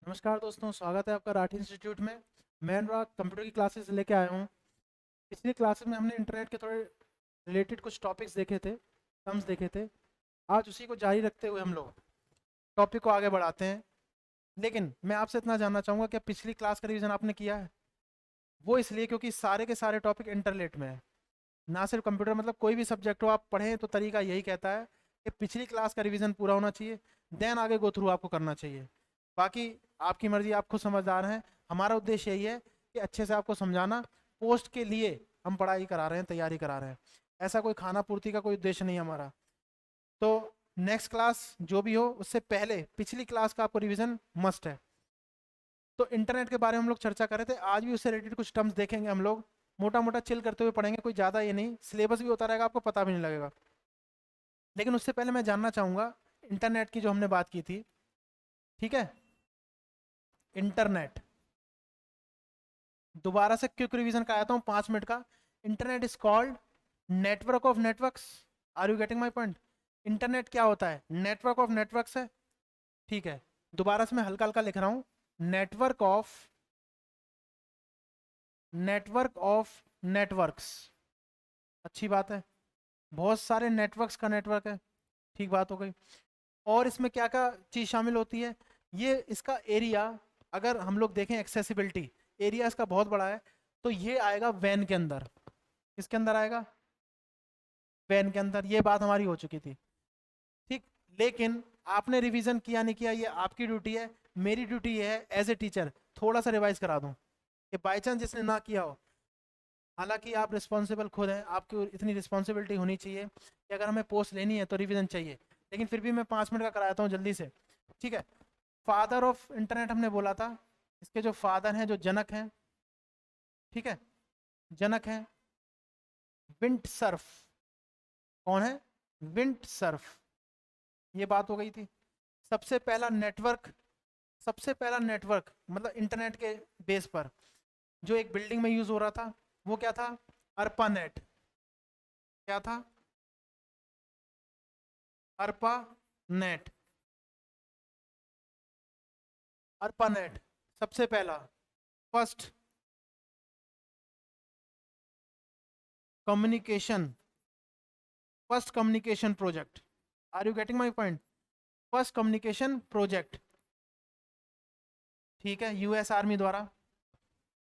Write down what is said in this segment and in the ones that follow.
नमस्कार दोस्तों, स्वागत है आपका राठी इंस्टीट्यूट में। मैं अनुराग कंप्यूटर की क्लासेस लेके आया हूँ। पिछली क्लासेस में हमने इंटरनेट के थोड़े रिलेटेड कुछ टॉपिक्स देखे थे, टर्म्स देखे थे। आज उसी को जारी रखते हुए हम लोग टॉपिक को आगे बढ़ाते हैं। लेकिन मैं आपसे इतना जानना चाहूँगा कि पिछली क्लास का रिवीजन आपने किया है? वो इसलिए क्योंकि सारे के सारे टॉपिक इंटरनेट में है, ना सिर्फ कंप्यूटर। मतलब कोई भी सब्जेक्ट हो आप पढ़ें तो तरीका यही कहता है कि पिछली क्लास का रिवीजन पूरा होना चाहिए, देन आगे गो थ्रू आपको करना चाहिए। बाकी आपकी मर्जी, आप खुद समझदार हैं। हमारा उद्देश्य यही है कि अच्छे से आपको समझाना। पोस्ट के लिए हम पढ़ाई करा रहे हैं, तैयारी करा रहे हैं। ऐसा कोई खाना पूर्ति का कोई उद्देश्य नहीं है हमारा। तो नेक्स्ट क्लास जो भी हो उससे पहले पिछली क्लास का आपको रिवीजन मस्ट है। तो इंटरनेट के बारे में हम लोग चर्चा कर रहे थे, आज भी उससे रिलेटेड कुछ टर्म्स देखेंगे हम लोग। मोटा मोटा चिल करते हुए पढ़ेंगे, कोई ज़्यादा ये नहीं, सिलेबस भी होता रहेगा, आपको पता भी नहीं लगेगा। लेकिन उससे पहले मैं जानना चाहूँगा इंटरनेट की जो हमने बात की थी, ठीक है। इंटरनेट दोबारा से क्विक रिवीजन का आता हूँ 5 मिनट का। Internet is called network of networks. Are you getting my point? Internet क्या होता है? नेटवर्क ऑफ नेटवर्क्स है, ठीक है। दोबारा से मैं हल्का हल्का लिख रहा हूँ, नेटवर्क ऑफ नेटवर्क्स। अच्छी बात है, बहुत सारे नेटवर्क्स का नेटवर्क है, ठीक बात हो गई। और इसमें क्या क्या चीज़ शामिल होती है? ये इसका एरिया, अगर हम लोग देखें एक्सेसिबिलिटी, एरिया इसका बहुत बड़ा है। तो ये आएगा वैन के अंदर। किसके अंदर आएगा? वैन के अंदर। ये बात हमारी हो चुकी थी, ठीक। लेकिन आपने रिवीजन किया नहीं किया ये आपकी ड्यूटी है। मेरी ड्यूटी ये है एज ए टीचर थोड़ा सा रिवाइज करा दूं, कि बाई चांस जिसने ना किया हो। हालांकि आप रिस्पॉन्सिबल खुद हैं, आपकी इतनी रिस्पॉन्सिबिलिटी होनी चाहिए कि अगर हमें पोस्ट लेनी है तो रिवीजन चाहिए। लेकिन फिर भी मैं 5 मिनट का कराता हूँ जल्दी से, ठीक है। फादर ऑफ इंटरनेट हमने बोला था, इसके जो फादर हैं, जो जनक हैं, ठीक है, जनक हैं विंड सर्फ। कौन है? Wind Surf. ये बात हो गई थी। सबसे पहला नेटवर्क, सबसे पहला नेटवर्क मतलब इंटरनेट के बेस पर जो एक बिल्डिंग में यूज हो रहा था, वो क्या था? ARPANET. क्या था? ARPANET. अर्पा नेट सबसे पहला, first communication, first communication project. Are you getting my point? First communication project, ठीक है। यूएस आर्मी द्वारा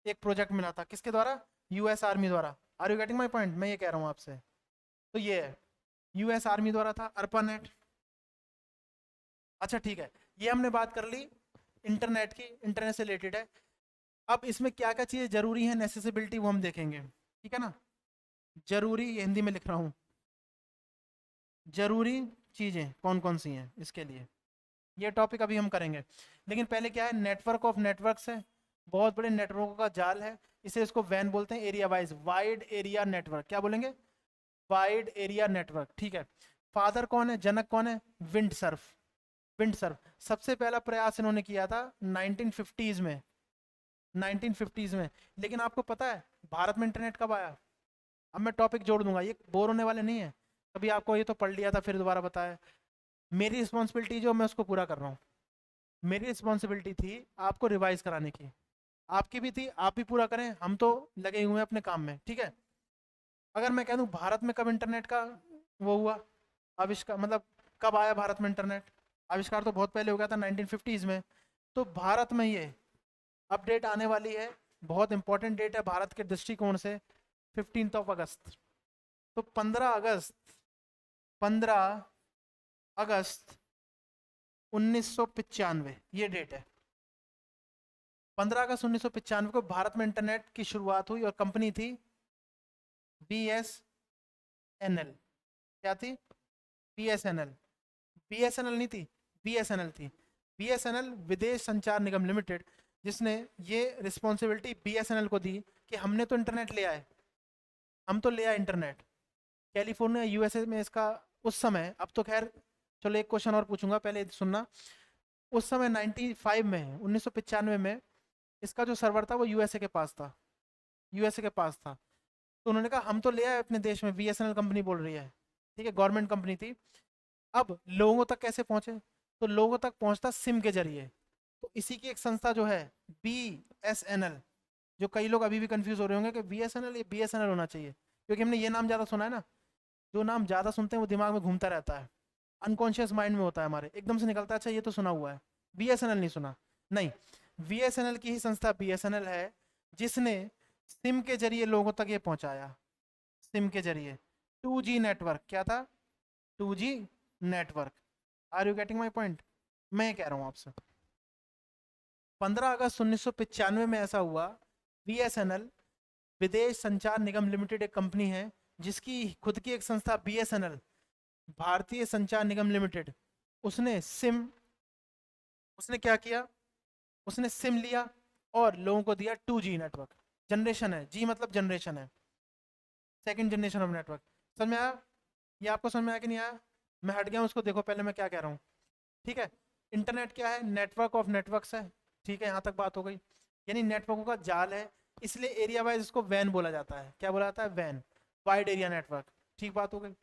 एक प्रोजेक्ट मिला था। किसके द्वारा? यूएस आर्मी द्वारा। Are you getting my point? मैं ये कह रहा हूँ आपसे। तो ये है, यूएस आर्मी द्वारा था अर्पा नेट। अच्छा ठीक है, ये हमने बात कर ली इंटरनेट की, इंटरनेट से रिलेटेड है। अब इसमें क्या क्या चीज़ें जरूरी है, नेसेसिबिलिटी, वो हम देखेंगे, ठीक है ना। जरूरी, ये हिंदी में लिख रहा हूँ, जरूरी चीज़ें कौन कौन सी हैं इसके लिए, ये टॉपिक अभी हम करेंगे। लेकिन पहले क्या है? नेटवर्क ऑफ नेटवर्क्स है, बहुत बड़े नेटवर्कों का जाल है। इसे इसको वैन बोलते हैं, area wise, wide area network. क्या बोलेंगे? वाइड एरिया नेटवर्क, ठीक है। फादर कौन है, जनक कौन है? Wind Surf. विंड सर्फ सबसे पहला प्रयास इन्होंने किया था 1950s में, 1950s में। लेकिन आपको पता है भारत में इंटरनेट कब आया? अब मैं टॉपिक जोड़ दूंगा, ये बोर होने वाले नहीं है। कभी आपको ये तो पढ़ लिया था फिर दोबारा बताया। मेरी रिस्पॉन्सिबिलिटी जो मैं उसको पूरा कर रहा हूँ। मेरी रिस्पॉन्सिबिलिटी थी आपको रिवाइज कराने की, आपकी भी थी, आप भी पूरा करें। हम तो लगे हुए हैं अपने काम में, ठीक है। अगर मैं कह दूं भारत में कब इंटरनेट का वो हुआ, आविष्कार, मतलब कब आया भारत में इंटरनेट? आविष्कार तो बहुत पहले हो गया था 1950s में। तो भारत में ये अपडेट आने वाली है, बहुत इंपॉर्टेंट डेट है भारत के दृष्टिकोण से, 15 अगस्त। तो 15 अगस्त 1995 ये डेट है। 15 अगस्त 1995 को भारत में इंटरनेट की शुरुआत हुई, और कंपनी थी BSNL। क्या थी? BSNL। BSNL नहीं थी, BSNL थी। BSNL विदेश संचार निगम लिमिटेड, जिसने ये रिस्पॉन्सिबिलिटी BSNL को दी कि हमने तो इंटरनेट ले आए, हम तो ले आए इंटरनेट। कैलिफोर्निया USA में इसका उस समय, अब तो खैर, चलो एक क्वेश्चन और पूछूंगा, पहले सुनना। उस समय 95 में, 1995 में इसका जो सर्वर था वो USA के पास था, USA के पास था। तो उन्होंने कहा हम तो ले आए अपने देश में, BSNL कंपनी बोल रही है, ठीक है, गवर्नमेंट कंपनी थी। अब लोगों तक कैसे पहुंचे? तो लोगों तक पहुंचता सिम के जरिए। तो इसी की एक संस्था जो है BSNL, जो कई लोग अभी भी कंफ्यूज हो रहे होंगे कि BSNL या BSNL होना चाहिए, क्योंकि हमने ये नाम ज़्यादा सुना है ना। जो नाम ज़्यादा सुनते हैं वो दिमाग में घूमता रहता है, अनकॉन्शियस माइंड में होता है हमारे, एकदम से निकलता है अच्छा ये तो सुना हुआ है, BSNL नहीं सुना। नहीं, BSNL की ही संस्था BSNL है जिसने सिम के जरिए लोगों तक ये पहुंचाया। सिम के जरिए 2G नेटवर्क, क्या था? 2G network. Are you getting my point? मैं कह रहा हूं आपसे 15 अगस्त 1995 में ऐसा हुआ। BSNL विदेश संचार निगम लिमिटेड एक कंपनी है जिसकी खुद की एक संस्था BSNL, भारतीय संचार निगम लिमिटेड, उसने सिम, उसने क्या किया, उसने सिम लिया और लोगों को दिया 2G नेटवर्क। जनरेशन है, जी मतलब जनरेशन है, सेकंड जनरेशन ऑफ नेटवर्क। समझ में आया? ये आपको समझ में आया कि नहीं आया? मैं हट गया हूँ, उसको देखो पहले मैं क्या कह रहा हूँ। ठीक है, इंटरनेट क्या है? नेटवर्क ऑफ नेटवर्क्स है। ठीक है, यहाँ तक बात हो गई। यानी नेटवर्कों का जाल है, इसलिए एरिया वाइज इसको वैन बोला जाता है। क्या बोला जाता है? वैन, वाइड एरिया नेटवर्क। ठीक बात हो गई।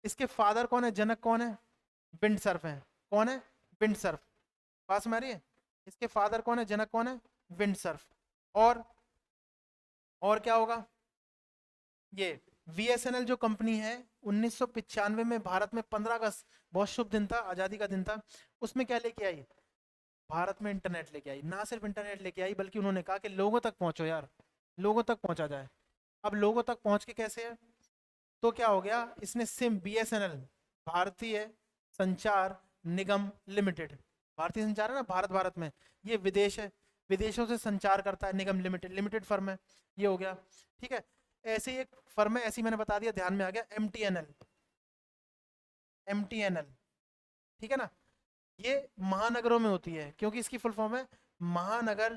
इसके फादर कौन है, जनक कौन है? बिंड सर्फ है। कौन है? Bind Surf. पास में आ रही है? इसके फादर कौन है, जनक कौन है? Wind Surf. और क्या होगा? ये VSNL जो कंपनी है 1995 में भारत में 15 अगस्त, बहुत शुभ दिन था, आजादी का दिन था, उसमें क्या लेके आई? भारत में इंटरनेट लेके आई। ना सिर्फ इंटरनेट लेके आई बल्कि उन्होंने कहा कि लोगों तक पहुंचो यार, लोगों तक पहुंचा जाए। अब लोगों तक पहुंच के कैसे है? तो क्या हो गया, इसने सिम BSNL, भारतीय संचार निगम लिमिटेड, भारतीय संचार है ना, भारत भारत में, ये विदेश है, विदेशों से संचार करता है निगम लिमिटेड, लिमिटेड फर्म है, ये हो गया। ठीक है, ऐसे ही एक फर्म है, ऐसी मैंने बता दिया, ध्यान में आ गया, MTNL, MTNL। ठीक है ना, ये महानगरों में होती है क्योंकि इसकी फुल फॉर्म है महानगर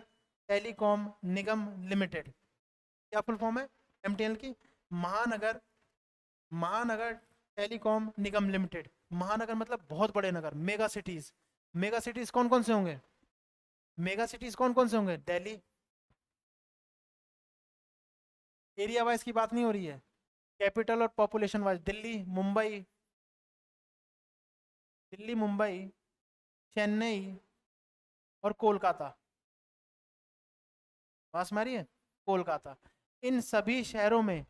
टेलीकॉम निगम लिमिटेड। क्या फुल फॉर्म है MTNL की? महानगर, महानगर टेलीकॉम निगम लिमिटेड। महानगर मतलब बहुत बड़े नगर, मेगा सिटीज। मेगा सिटीज कौन कौन से होंगे? मेगा सिटीज कौन कौन से होंगे? दिल्ली, एरिया वाइज की बात नहीं हो रही है, कैपिटल और पॉपुलेशन वाइज, दिल्ली मुंबई, दिल्ली मुंबई, चेन्नई और कोलकाता। पास में आ रही है? कोलकाता। इन सभी शहरों में,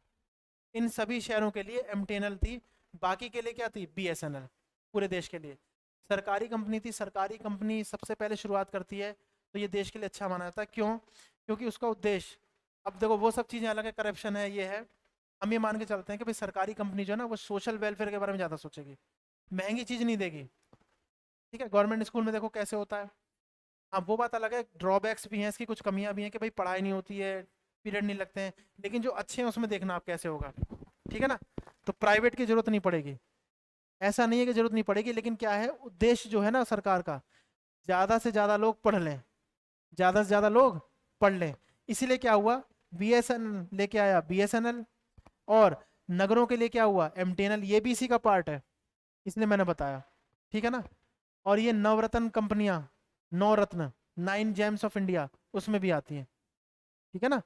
इन सभी शहरों के लिए MTNL थी, बाकी के लिए क्या थी? BSNL, पूरे देश के लिए सरकारी कंपनी थी। सरकारी कंपनी सबसे पहले शुरुआत करती है तो ये देश के लिए अच्छा माना जाता है। क्यों? क्योंकि उसका उद्देश्य, अब देखो वो सब चीज़ें अलग है, करप्शन है, ये है, हम ये मान के चलते हैं कि भाई सरकारी कंपनी जो है ना वो सोशल वेलफेयर के बारे में ज़्यादा सोचेगी, महंगी चीज़ नहीं देगी। ठीक है, गवर्नमेंट स्कूल में देखो कैसे होता है। हाँ वो बात अलग है, ड्रॉबैक्स भी हैं इसकी, कुछ कमियां भी हैं कि भाई पढ़ाई नहीं होती है, पीरियड नहीं लगते हैं, लेकिन जो अच्छे हैं उसमें देखना आप कैसे होगा। ठीक है ना, तो प्राइवेट की जरूरत नहीं पड़ेगी, ऐसा नहीं है कि जरूरत नहीं पड़ेगी, लेकिन क्या है उद्देश्य जो है ना सरकार का, ज़्यादा से ज़्यादा लोग पढ़ लें, ज़्यादा से ज़्यादा लोग पढ़ लें। इसीलिए क्या हुआ, BSNL लेके आया BSNL, और नगरों के लिए क्या हुआ? MTNL, ये भी इसी का पार्ट है, इसलिए मैंने बताया। ठीक है ना, और ये नवरत्न कंपनियां, नौ रत्न, 9 जेम्स ऑफ इंडिया, उसमें भी आती हैं। ठीक है ना,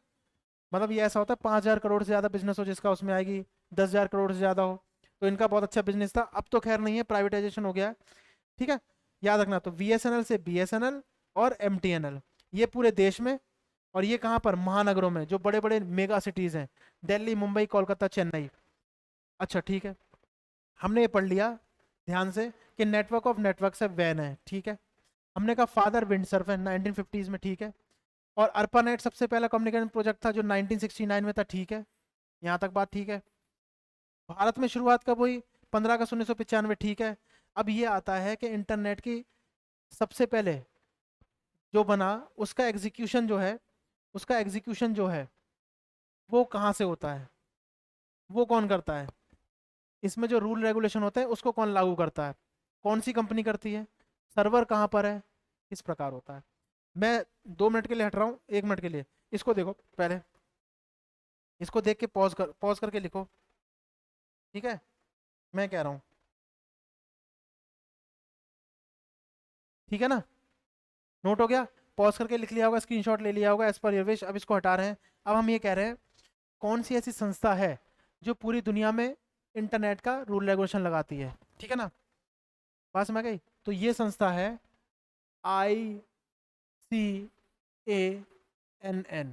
मतलब ये ऐसा होता है 5,000 करोड़ से ज़्यादा बिजनेस हो जिसका, उसमें आएगी, 10,000 करोड़ से ज़्यादा हो, तो इनका बहुत अच्छा बिजनेस था। अब तो खैर नहीं है, प्राइवेटाइजेशन हो गया है। ठीक है, याद रखना, तो VSNL से BSNL और MTNL, ये पूरे देश में, और ये कहाँ पर? महानगरों में, जो बड़े बड़े मेगा सिटीज़ हैं, दिल्ली मुंबई कोलकाता चेन्नई। अच्छा ठीक है, हमने ये पढ़ लिया ध्यान से कि नेटवर्क ऑफ नेटवर्क से वैन है। ठीक है, हमने कहा फादर विंडसर्फ है 1950s में। ठीक है, और अर्पानेट सबसे पहला कम्युनिकेशन प्रोजेक्ट था जो 1969 में था। ठीक है, यहाँ तक बात ठीक है। भारत में शुरुआत कब हुई? 15 अगस्त 1995। ठीक है, अब ये आता है कि इंटरनेट की सबसे पहले जो बना उसका एग्जीक्यूशन जो है, उसका एग्जीक्यूशन जो है वो कहाँ से होता है, वो कौन करता है? इसमें जो रूल रेगुलेशन होते हैं उसको कौन लागू करता है? कौन सी कंपनी करती है? सर्वर कहाँ पर है? किस प्रकार होता है? मैं 2 मिनट के लिए हट रहा हूँ, 1 मिनट के लिए, इसको देखो पहले, इसको देख के पॉज करके लिखो। ठीक है, मैं कह रहा हूँ, ठीक है ना, नोट हो गया? पॉज करके लिख लिया होगा, स्क्रीनशॉट ले लिया होगा, एज पर योर विश। अब इसको हटा रहे हैं। अब हम ये कह रहे हैं कौन सी ऐसी संस्था है जो पूरी दुनिया में इंटरनेट का रूल रेगुलेशन लगाती है। ठीक है ना, पास में आ गई? तो ये संस्था है ICANN,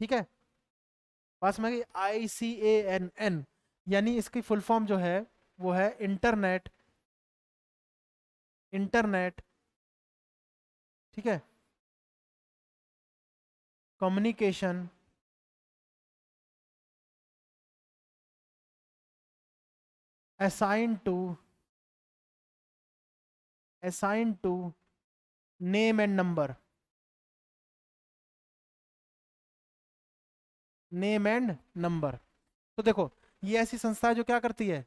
ठीक है। पास में ICANN, यानी इसकी फुल फॉर्म जो है वो है इंटरनेट, ठीक है, communication assign to name and number, तो देखो ये ऐसी संस्था है जो क्या करती है,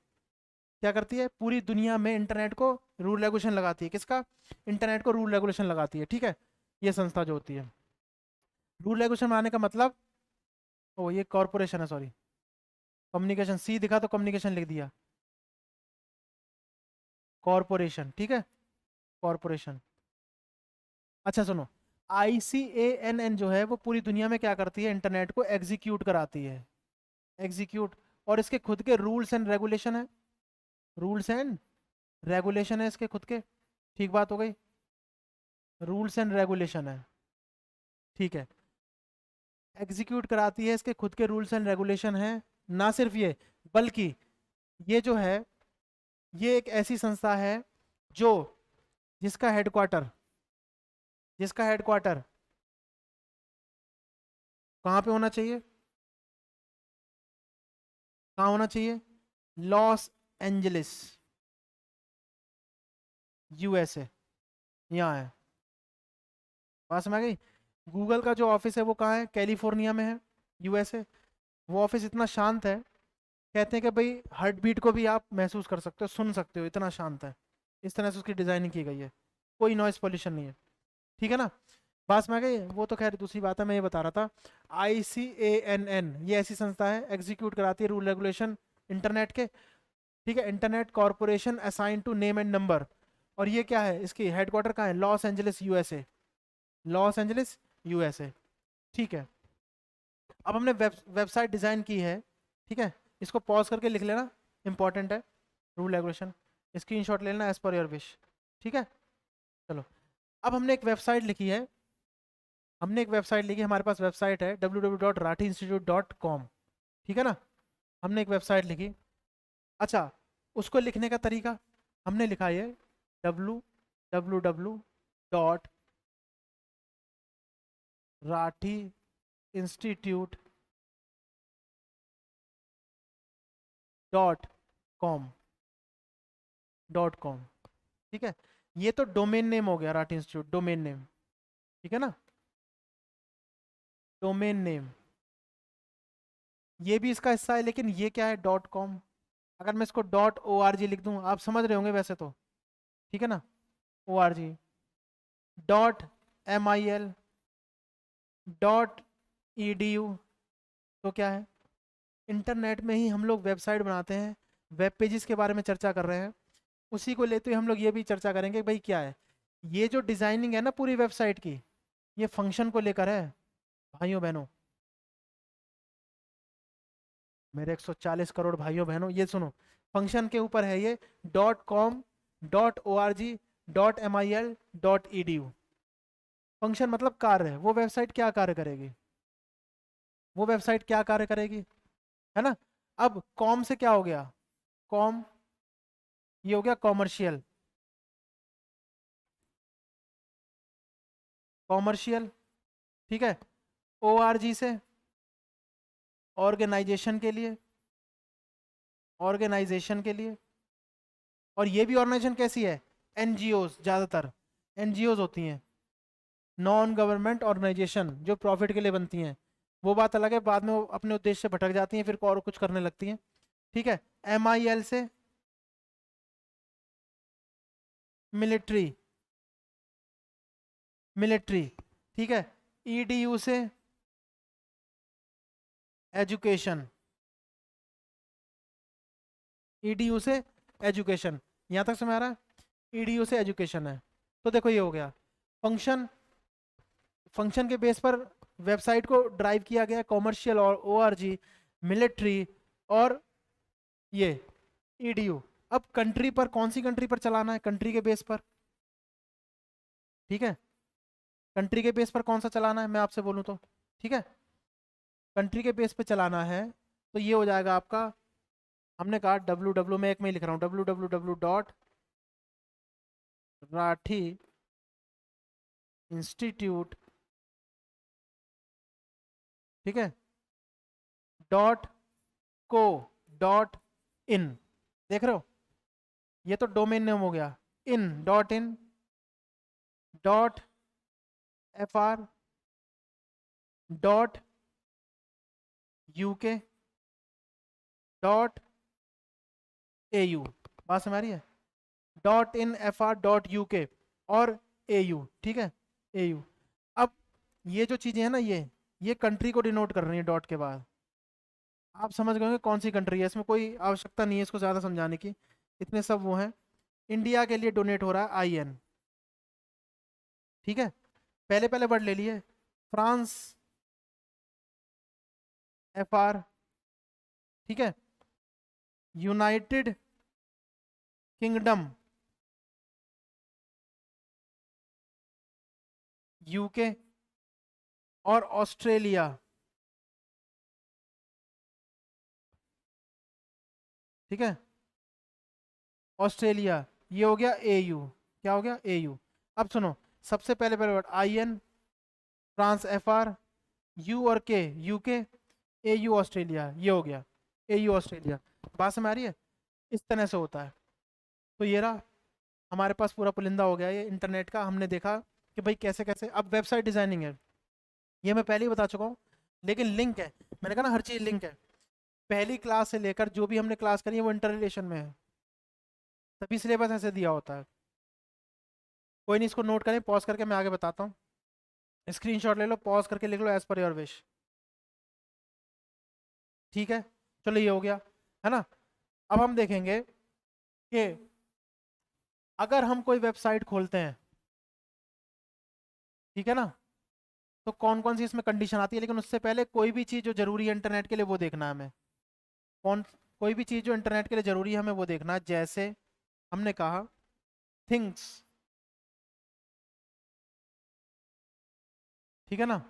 पूरी दुनिया में इंटरनेट को रूल रेगुलेशन लगाती है। किसका? इंटरनेट को रूल रेगुलेशन लगाती है, ठीक है। ये संस्था जो होती है, रूल रेगुलेशन बनाने का मतलब, ओ ये कॉरपोरेशन है, सॉरी, कम्युनिकेशन, सी दिखा तो कम्युनिकेशन लिख दिया, कॉरपोरेशन, ठीक है, कॉरपोरेशन। अच्छा सुनो, ICANN जो है वो पूरी दुनिया में क्या करती है, इंटरनेट को एग्जीक्यूट कराती है, एग्जीक्यूट, और इसके खुद के रूल्स एंड रेगुलेशन है, इसके खुद के, ठीक बात हो गई, रूल्स एंड रेगुलेशन है, ठीक है, एग्जीक्यूट कराती है, इसके खुद के रूल्स एंड रेगुलेशन है। ना सिर्फ ये, बल्कि ये जो है ये एक ऐसी संस्था है जो जिसका हेडक्वार्टर कहाँ पे होना चाहिए, कहाँ होना चाहिए, लॉस एंजलिस, USA, यहाँ है। बात समझ आ गई? गूगल का जो ऑफिस है वो कहाँ है, कैलिफोर्निया में है, USA। वो ऑफिस इतना शांत है, कहते हैं कि भाई हार्ट बीट को भी आप महसूस कर सकते हो, सुन सकते हो, इतना शांत है। इस तरह से उसकी डिजाइनिंग की गई है, कोई नॉइस पॉल्यूशन नहीं है, ठीक है ना। पास में आ गई, वो तो खैर दूसरी बात है, मैं ये बता रहा था। ICANN ये ऐसी संस्था है, एग्जीक्यूट कराती है रूल रेगुलेशन इंटरनेट के, ठीक है, internet corporation assign to name and number. और ये क्या है, इसकी हेडक्वार्टर कहाँ है, लॉस एंजलिस, USA, ठीक है। अब हमने वेबसाइट डिजाइन की है, ठीक है, इसको पॉज करके लिख लेना, इंपॉर्टेंट है, रूल रेगुलेशन, स्क्रीनशॉट ले लेना एज पर योर विश, ठीक है। चलो, अब हमने एक वेबसाइट लिखी है, हमारे पास वेबसाइट है www.rathiinstitute.com, ठीक है ना। हमने एक वेबसाइट लिखी, अच्छा, उसको लिखने का तरीका हमने लिखा है www.rathiinstitute.com, ठीक है। ये तो डोमेन नेम हो गया, राठी इंस्टीट्यूट डोमेन नेम, ठीक है ना, डोमेन नेम, ये भी इसका हिस्सा है, लेकिन ये क्या है, .com। अगर मैं इसको .org लिख दूं, आप समझ रहे होंगे वैसे तो, ठीक है ना, org, .mil, .edu, तो क्या है, इंटरनेट में ही हम लोग वेबसाइट बनाते हैं, वेब पेजेस के बारे में चर्चा कर रहे हैं, उसी को लेते हुए हम लोग ये भी चर्चा करेंगे भाई क्या है, ये जो डिजाइनिंग है ना पूरी वेबसाइट की, ये फंक्शन को लेकर है भाइयों बहनों, मेरे 140 करोड़ भाइयों बहनों, ये सुनो, फंक्शन के ऊपर है ये, .com, .org, .mil, .edu। Function मतलब कार्य है, वो वेबसाइट क्या कार्य करेगी, है ना। अब कॉम से क्या हो गया, कॉम, ये हो गया कॉमर्शियल, ठीक है। ORG से ऑर्गेनाइजेशन के लिए, और ये भी ऑर्गेनाइजेशन कैसी है, NGOs, ज़्यादातर NGOs होती हैं, नॉन गवर्नमेंट ऑर्गेनाइजेशन, जो प्रॉफिट के लिए बनती हैं, वो बात अलग है, बाद में वो अपने उद्देश्य से भटक जाती हैं, फिर और कुछ करने लगती हैं, ठीक है। MIL से मिलिट्री, ठीक है। EDU से एजुकेशन, यहां तक समझ आ रहा है, EDU से एजुकेशन है। तो देखो ये हो गया फंक्शन के बेस पर वेबसाइट को ड्राइव किया गया, कॉमर्शियल और ORG, मिलिट्री और ये EDU। अब कंट्री पर, कौन सी कंट्री पर चलाना है, कंट्री के बेस पर, ठीक है, कंट्री के बेस पर कौन सा चलाना है मैं आपसे बोलूँ तो, ठीक है, कंट्री के बेस पे चलाना है तो ये हो जाएगा आपका, हमने कहा www, मैं एक में ही लिख रहा हूँ, www.rathi इंस्टीट्यूट, ठीक है, .co .in, देख रहे हो, ये तो डोमेन नेम हो गया, इन .fr .uk .au, बात समझ आ रही है, .in fr.uk और au, ठीक है, au। अब ये जो चीजें हैं ना, ये कंट्री को डिनोट कर रही है डॉट के बाद, आप समझ गए होंगे कौन सी कंट्री है, इसमें कोई आवश्यकता नहीं है इसको ज़्यादा समझाने की, इतने सब वो हैं। इंडिया के लिए डोनेट हो रहा है IN, ठीक है, पहले पहले वर्ड ले लिए, फ्रांस FR, ठीक है, यूनाइटेड किंगडम UK और ऑस्ट्रेलिया, ठीक है, ऑस्ट्रेलिया, ये हो गया AU, क्या हो गया AU। अब सुनो, सबसे पहले पहले word IN, France FR, U और K UK, AU ऑस्ट्रेलिया, ये हो गया AU ऑस्ट्रेलिया, बात समझ आ रही है, इस तरह से होता है। तो ये रहा हमारे पास पूरा पुलिंदा हो गया ये इंटरनेट का, हमने देखा कि भाई कैसे कैसे। अब वेबसाइट डिजाइनिंग है, ये मैं पहले ही बता चुका हूँ, लेकिन लिंक है, मैंने कहा ना हर चीज़ लिंक है, पहली क्लास से लेकर जो भी हमने क्लास करी है वो इंटर रिलेशन में है, तभी सिलेबस ऐसे दिया होता है। कोई नहीं, इसको नोट करें, पॉज करके मैं आगे बताता हूँ, स्क्रीनशॉट ले लो, पॉज करके लिख लो एज पर योर विश, ठीक है। चलो ये हो गया, है ना। अब हम देखेंगे कि अगर हम कोई वेबसाइट खोलते हैं, ठीक है ना, तो कौन कौन सी इसमें कंडीशन आती है, लेकिन उससे पहले कोई भी चीज़ जो जरूरी है इंटरनेट के लिए वो देखना है हमें, कौन, कोई भी चीज़ जो इंटरनेट के लिए जरूरी है हमें वो देखना है। जैसे हमने कहा थिंग्स, ठीक है ना,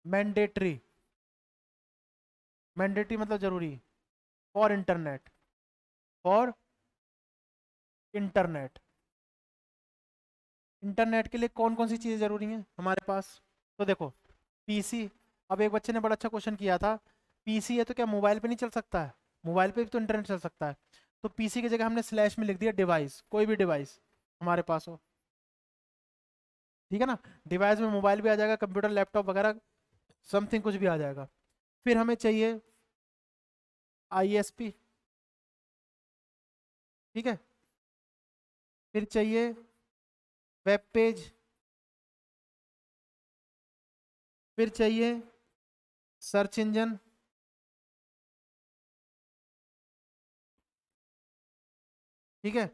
मैंडेटरी, मैंडेटरी मतलब जरूरी, for internet, for internet, internet के लिए कौन कौन सी चीज़ें जरूरी हैं हमारे पास, तो देखो PC। अब एक बच्चे ने बड़ा अच्छा क्वेश्चन किया था, PC है तो क्या मोबाइल पे नहीं चल सकता है, मोबाइल पे भी तो इंटरनेट चल सकता है, तो PC की जगह हमने स्लैश में लिख दिया डिवाइस, कोई भी डिवाइस हमारे पास हो, ठीक है ना, डिवाइस में मोबाइल भी आ जाएगा, कंप्यूटर लैपटॉप वगैरह समथिंग कुछ भी आ जाएगा। फिर हमें चाहिए ISP, ठीक है, फिर चाहिए वेब पेज, फिर चाहिए सर्च इंजन, ठीक है,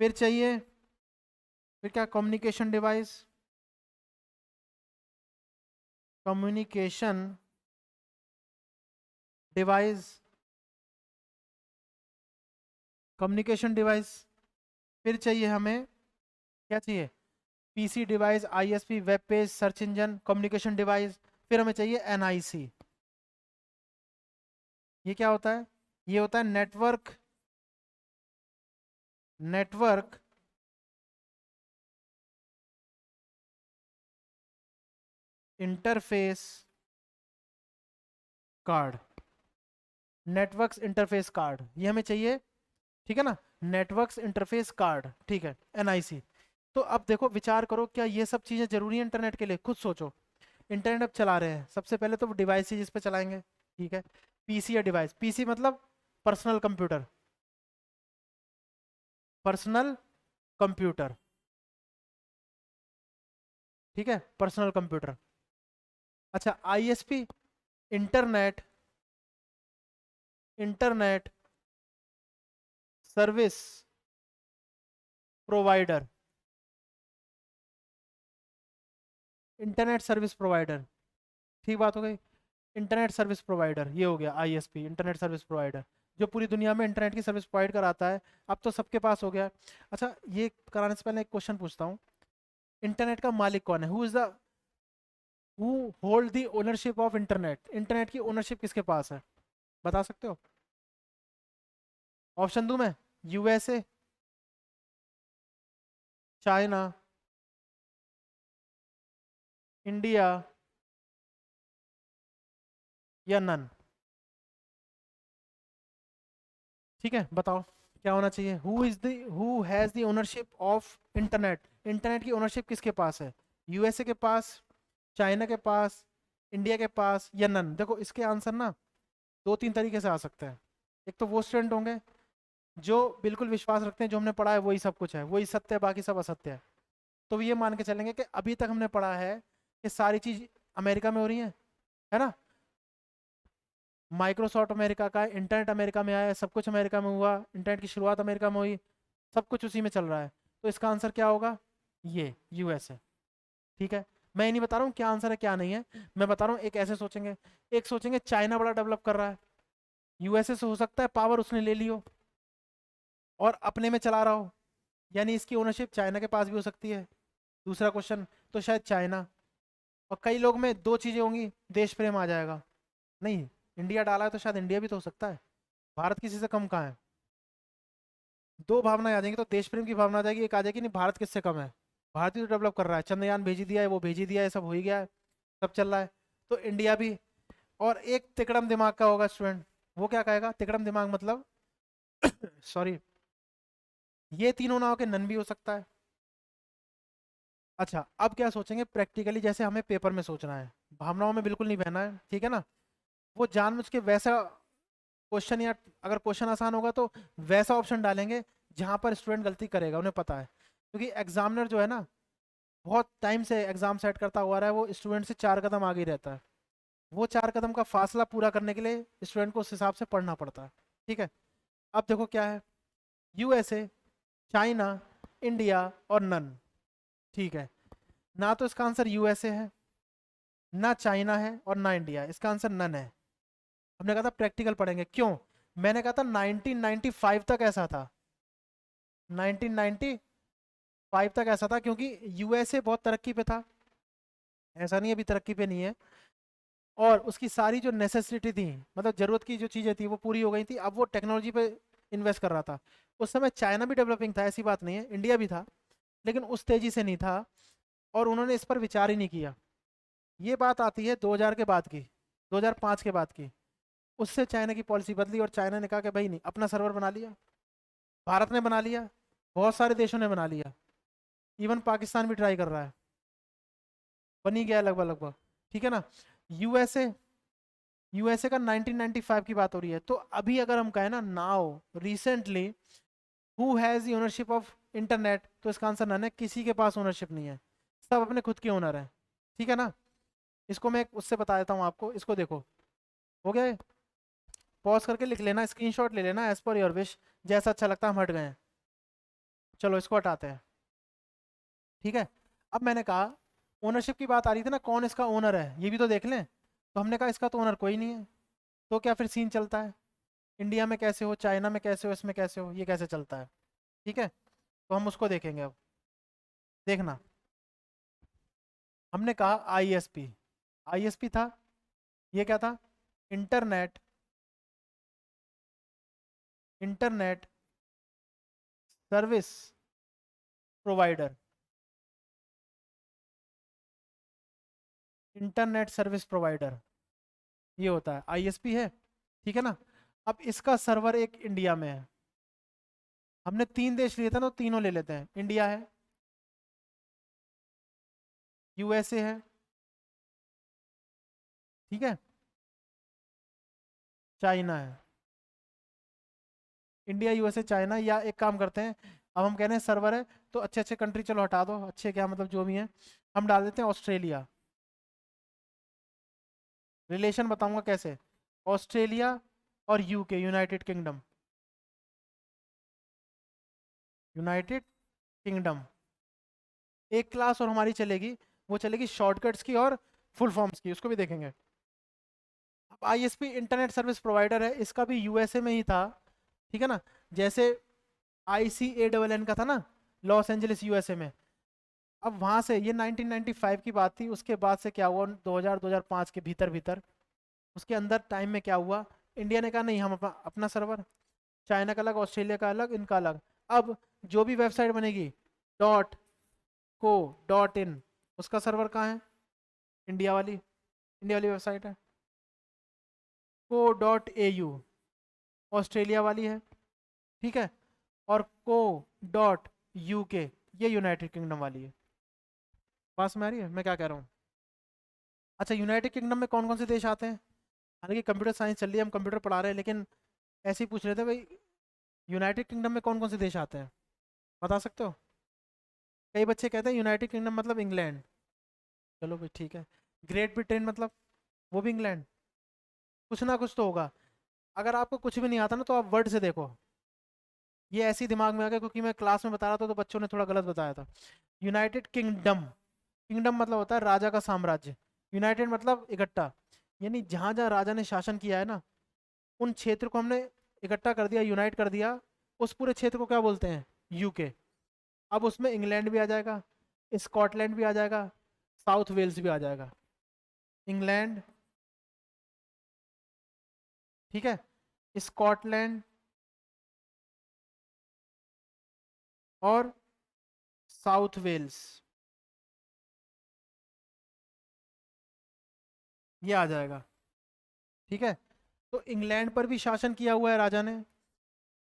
फिर चाहिए, फिर क्या, communication device, communication device, communication device, फिर चाहिए हमें, क्या चाहिए, PC device, ISP, web page, search engine, communication device, फिर हमें चाहिए NIC। ये क्या होता है, ये होता है network, network interface card, networks interface card, ये हमें चाहिए, ठीक है ना, नेटवर्क्स इंटरफेस कार्ड, ठीक है, NIC। तो अब देखो विचार करो, क्या ये सब चीज़ें जरूरी है इंटरनेट के लिए, खुद सोचो। इंटरनेट अब चला रहे हैं, सबसे पहले तो वो डिवाइस ही जिस पे चलाएंगे, ठीक है, PC या डिवाइस, PC मतलब पर्सनल कंप्यूटर, पर्सनल कंप्यूटर, ठीक है, पर्सनल कंप्यूटर। अच्छा ISP, internet, internet service provider, internet service provider, ठीक बात हो गई, इंटरनेट सर्विस प्रोवाइडर, ये हो गया ISP, इंटरनेट सर्विस प्रोवाइडर, जो पूरी दुनिया में इंटरनेट की सर्विस प्रोवाइड कराता है। अब तो सबके पास हो गया। अच्छा ये कराने से पहले एक क्वेश्चन पूछता हूँ, इंटरनेट का मालिक कौन है? Who hold the ownership of internet? Internet की ओनरशिप किसके पास है, बता सकते हो? ऑप्शन दूं मैं? यूएसए, चाइना, इंडिया या नन? ठीक है, बताओ क्या होना चाहिए? Who has the ownership of internet? Internet की ओनरशिप किसके पास है? यूएसए के पास, चाइना के पास, इंडिया के पास या नन? देखो इसके आंसर ना दो तीन तरीके से आ सकते हैं। एक तो वो स्टूडेंट होंगे जो बिल्कुल विश्वास रखते हैं जो हमने पढ़ा है वही सब कुछ है, वही सत्य है, बाकी सब असत्य है। तो ये मान के चलेंगे कि अभी तक हमने पढ़ा है कि सारी चीज अमेरिका में हो रही है ना? माइक्रोसॉफ्ट अमेरिका का है, इंटरनेट अमेरिका में आया है, सब कुछ अमेरिका में हुआ, इंटरनेट की शुरुआत अमेरिका में हुई, सब कुछ उसी में चल रहा है। तो इसका आंसर क्या होगा? ये यूएस है। ठीक है, मैं ये नहीं बता रहा हूँ क्या आंसर है क्या नहीं है, मैं बता रहा हूँ एक ऐसे सोचेंगे, एक सोचेंगे चाइना बड़ा डेवलप कर रहा है, यूएसए से हो सकता है पावर उसने ले ली हो और अपने में चला रहा हो, यानी इसकी ओनरशिप चाइना के पास भी हो सकती है। दूसरा क्वेश्चन, तो शायद चाइना। और कई लोग में दो चीजें होंगी, देश प्रेम आ जाएगा, नहीं इंडिया डाला है तो शायद इंडिया भी तो हो सकता है, भारत किसी से कम कहाँ है? दो भावनाएं आ जाएंगी, तो देश प्रेम की भावना आ जाएगी, एक आ जाएगी नहीं भारत किससे कम है, भारत ही तो डेवलप कर रहा है, चंद्रयान भेजी दिया है, वो भेजी दिया है, सब हो ही गया है, सब चल रहा है, तो इंडिया भी। और एक तिकड़म दिमाग का होगा स्टूडेंट, वो क्या कहेगा? तिकड़म दिमाग मतलब सॉरी, ये तीनों ना होके नन भी हो सकता है। अच्छा, अब क्या सोचेंगे प्रैक्टिकली, जैसे हमें पेपर में सोचना है, भावनाओं में बिल्कुल नहीं बहना है, ठीक है ना? वो जानबूझ के वैसा क्वेश्चन, या अगर क्वेश्चन आसान होगा तो वैसा ऑप्शन डालेंगे जहां पर स्टूडेंट गलती करेगा, उन्हें पता है, क्योंकि एग्जामिनर जो है ना बहुत टाइम से एग्जाम सेट करता हुआ रहा है, वो स्टूडेंट से 4 कदम आगे ही रहता है, वो 4 कदम का फासला पूरा करने के लिए स्टूडेंट को उस हिसाब से पढ़ना पड़ता है। ठीक है, अब देखो क्या है, यूएसए, चाइना, इंडिया और नन। ठीक है, ना तो इसका आंसर यूएसए है, ना चाइना है और ना इंडिया है, इसका आंसर नन है। हमने कहा था प्रैक्टिकल पढ़ेंगे, क्यों? मैंने कहा था 1995 तक ऐसा था, 1995 तक ऐसा था, क्योंकि यूएसए बहुत तरक्की पे था, ऐसा नहीं अभी तरक्की पे नहीं है, और उसकी सारी जो नेसेसिटी थी, मतलब जरूरत की जो चीज़ें थी वो पूरी हो गई थी, अब वो टेक्नोलॉजी पे इन्वेस्ट कर रहा था। उस समय चाइना भी डेवलपिंग था, ऐसी बात नहीं है, इंडिया भी था, लेकिन उस तेजी से नहीं था, और उन्होंने इस पर विचार ही नहीं किया। ये बात आती है 2000 के बाद की, 2005 के बाद की, उससे चाइना की पॉलिसी बदली और चाइना ने कहा कि भाई नहीं, अपना सर्वर बना लिया, भारत ने बना लिया, बहुत सारे देशों ने बना लिया, इवन पाकिस्तान भी ट्राई कर रहा है, बन ही गया लगभग लगभग। ठीक है ना? यूएसए, यूएसए का 1995 की बात हो रही है, तो अभी अगर हम कहें ना now recently who has the ownership of internet, तो इसका आंसर नन है, किसी के पास ओनरशिप नहीं है, सब अपने खुद के ओनर है। ठीक है ना? इसको मैं उससे बता देता हूँ आपको, इसको देखो, हो गया? पॉज करके लिख लेना, स्क्रीनशॉट ले लेना, एज पर योर विश, जैसा अच्छा लगता है, हम हट गए हैं। चलो इसको हटाते हैं। ठीक है, अब मैंने कहा ओनरशिप की बात आ रही थी ना, कौन इसका ओनर है ये भी तो देख लें, तो हमने कहा इसका तो ओनर कोई नहीं है, तो क्या फिर सीन चलता है? इंडिया में कैसे हो, चाइना में कैसे हो, इसमें कैसे हो, ये कैसे चलता है? ठीक है, तो हम उसको देखेंगे। अब देखना, हमने कहा आईएसपी, आईएसपी था, ये क्या था? Internet, internet service provider, internet service provider, ये होता है आईएसपी है। ठीक है ना? अब इसका सर्वर एक इंडिया में है, हमने 3 देश लिए थे ना, तो तीनों ले लेते हैं, इंडिया है, यूएसए है, ठीक है, चाइना है। इंडिया, यूएसए, चाइना, या एक काम करते हैं, अब हम कह रहे हैं सर्वर है, तो अच्छे अच्छे कंट्री चलो हटा दो, अच्छे क्या मतलब जो भी हैं, हम डाल देते हैं ऑस्ट्रेलिया। रिलेशन बताऊंगा कैसे, ऑस्ट्रेलिया और UK, United kingdom, United kingdom. एक क्लास और हमारी चलेगी, वो चलेगी शॉर्टकट्स की और फुल फॉर्म्स की, उसको भी देखेंगे। अब आईएसपी इंटरनेट सर्विस प्रोवाइडर है, इसका भी यूएसए में ही था, ठीक है ना? जैसे ICANN का था ना, लॉस एंजलिस यूएसए में, अब वहां से ये 1995 की बात थी, उसके बाद से क्या हुआ 2000-2005 के भीतर भीतर, उसके अंदर टाइम में क्या हुआ, इंडिया ने कहा नहीं हम अपना सर्वर, चाइना का अलग, ऑस्ट्रेलिया का अलग, इनका अलग। अब जो भी वेबसाइट बनेगी डॉट को डॉट इन, उसका सर्वर कहाँ है, इंडिया वाली वेबसाइट है। Co dot A you Australia वाली है, ठीक है। और को डॉट यू के ये यूनाइटेड किंगडम वाली है। पास में आ रही है मैं क्या कह रहा हूँ। अच्छा, यूनाइटेड किंगडम में कौन कौन से देश आते हैं, हालांकि कंप्यूटर साइंस चल रही है, हम कंप्यूटर पढ़ा रहे हैं, लेकिन ऐसे ही पूछ रहे थे भाई, यूनाइटेड किंगडम में कौन कौन से देश आते हैं, बता सकते हो। कई बच्चे कहते हैं यूनाइटेड किंगडम मतलब इंग्लैंड, चलो भाई ठीक है। ग्रेट ब्रिटेन मतलब वो भी इंग्लैंड, कुछ ना कुछ तो होगा। अगर आपको कुछ भी नहीं आता ना तो आप वर्ड से देखो, ये ऐसे ही दिमाग में आ गया क्योंकि मैं क्लास में बता रहा था तो बच्चों ने थोड़ा गलत बताया था। यूनाइटेड किंगडम, किंगडम मतलब होता है राजा का साम्राज्य, यूनाइटेड मतलब इकट्ठा, यानी जहां जहां राजा ने शासन किया है ना, उन क्षेत्र को हमने इकट्ठा कर दिया, यूनाइट कर दिया, उस पूरे क्षेत्र को क्या बोलते हैं, यूके। अब उसमें इंग्लैंड भी आ जाएगा, स्कॉटलैंड भी आ जाएगा, साउथ वेल्स भी आ जाएगा। इंग्लैंड, ठीक है, स्कॉटलैंड और साउथ वेल्स, ये आ जाएगा, ठीक है। तो इंग्लैंड पर भी शासन किया हुआ है राजा ने,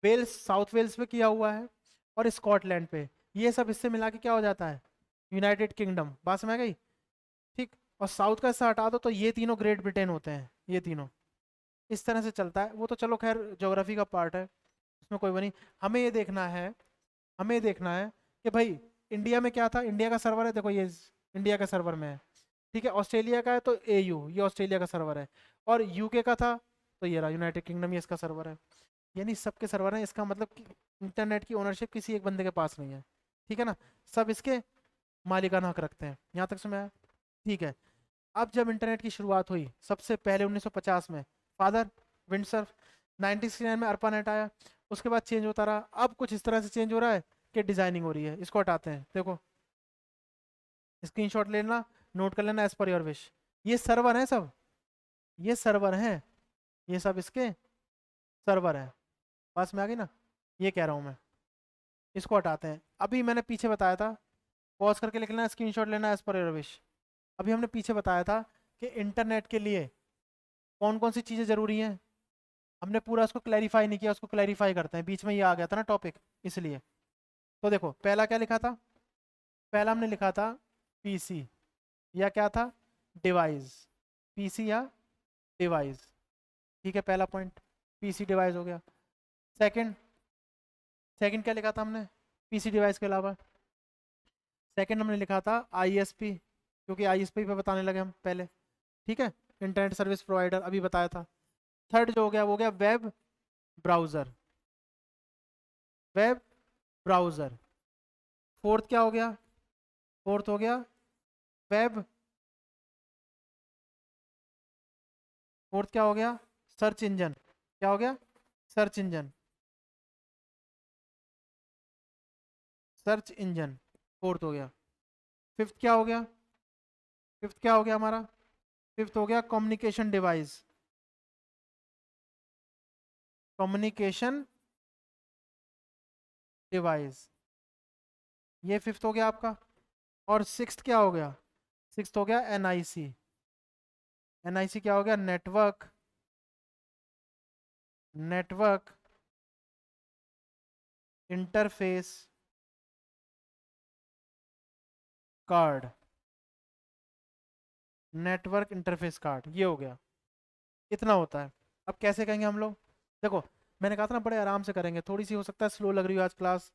वेल्स साउथ वेल्स पे किया हुआ है, और स्कॉटलैंड पे, ये सब इससे मिला के क्या हो जाता है, यूनाइटेड किंगडम। बात समझ गई, ठीक। और साउथ का हिस्सा हटा दो तो ये तीनों ग्रेट ब्रिटेन होते हैं, ये तीनों। इस तरह से चलता है वो, तो चलो खैर ज्योग्राफी का पार्ट है, उसमें कोई वो नहीं। हमें ये देखना है, हमें ये देखना है कि भाई इंडिया में क्या था, इंडिया का सर्वर है, देखो ये इंडिया का सर्वर में है, ठीक है। ऑस्ट्रेलिया का है तो एयू, ये ऑस्ट्रेलिया का सर्वर है। और यूके का था तो ये रहा यूनाइटेड किंगडम, ये इसका सर्वर है। यानी सबके सर्वर हैं, इसका मतलब कि इंटरनेट की ओनरशिप किसी एक बंदे के पास नहीं है, ठीक है ना, सब इसके मालिकाना हक रखते हैं। यहाँ तक समझ आया, ठीक है। अब जब इंटरनेट की शुरुआत हुई सबसे पहले 1950 में, फादर विंडसर्फ, 1969 में अर्पानेट आया, उसके बाद चेंज होता रहा। अब कुछ इस तरह से चेंज हो रहा है कि डिजाइनिंग हो रही है, इसको हटाते हैं, देखो स्क्रीनशॉट लेना, नोट कर लेना, एज पर योर विश। ये सर्वर है सब, ये सर्वर हैं, ये सब इसके सर्वर है। पास में आ गई ना, ये कह रहा हूँ मैं। इसको हटाते हैं, अभी मैंने पीछे बताया था, पॉज करके लिख लेना, स्क्रीनशॉट लेना, एज पर योर विश। अभी हमने पीछे बताया था कि इंटरनेट के लिए कौन कौन सी चीज़ें ज़रूरी हैं, हमने पूरा उसको क्लैरिफाई नहीं किया, उसको क्लैरिफाई करते हैं, बीच में ये आ गया था ना टॉपिक, इसलिए। तो देखो पहला क्या लिखा था, पहला हमने लिखा था पीसी, या क्या था, डिवाइस, पीसी या डिवाइस, ठीक है, पहला पॉइंट पीसी डिवाइस हो गया। सेकंड, सेकंड क्या लिखा था हमने पीसी डिवाइस के अलावा, सेकंड हमने लिखा था आईएसपी, क्योंकि आईएसपी पे बताने लगे हम पहले, ठीक है, इंटरनेट सर्विस प्रोवाइडर, अभी बताया था। थर्ड जो हो गया वो हो गया web browser, web browser. Fourth क्या हो गया, फोर्थ हो गया वेब, फोर्थ क्या हो गया, सर्च इंजन, क्या हो गया, search engine, search engine, fourth हो गया। फिफ्थ क्या हो गया, फिफ्थ क्या हो गया हमारा, फिफ्थ हो गया कम्युनिकेशन डिवाइस, कम्युनिकेशन डिवाइस, ये फिफ्थ हो गया आपका। और सिक्स्थ क्या हो गया, सिक्स्थ हो गया एनआईसी, एनआईसी क्या हो गया, network, network interface card, network interface card, ये हो गया, इतना होता है। अब कैसे कहेंगे हम लोग, देखो मैंने कहा था ना बड़े आराम से करेंगे, थोड़ी सी हो सकता है स्लो लग रही हो आज क्लास,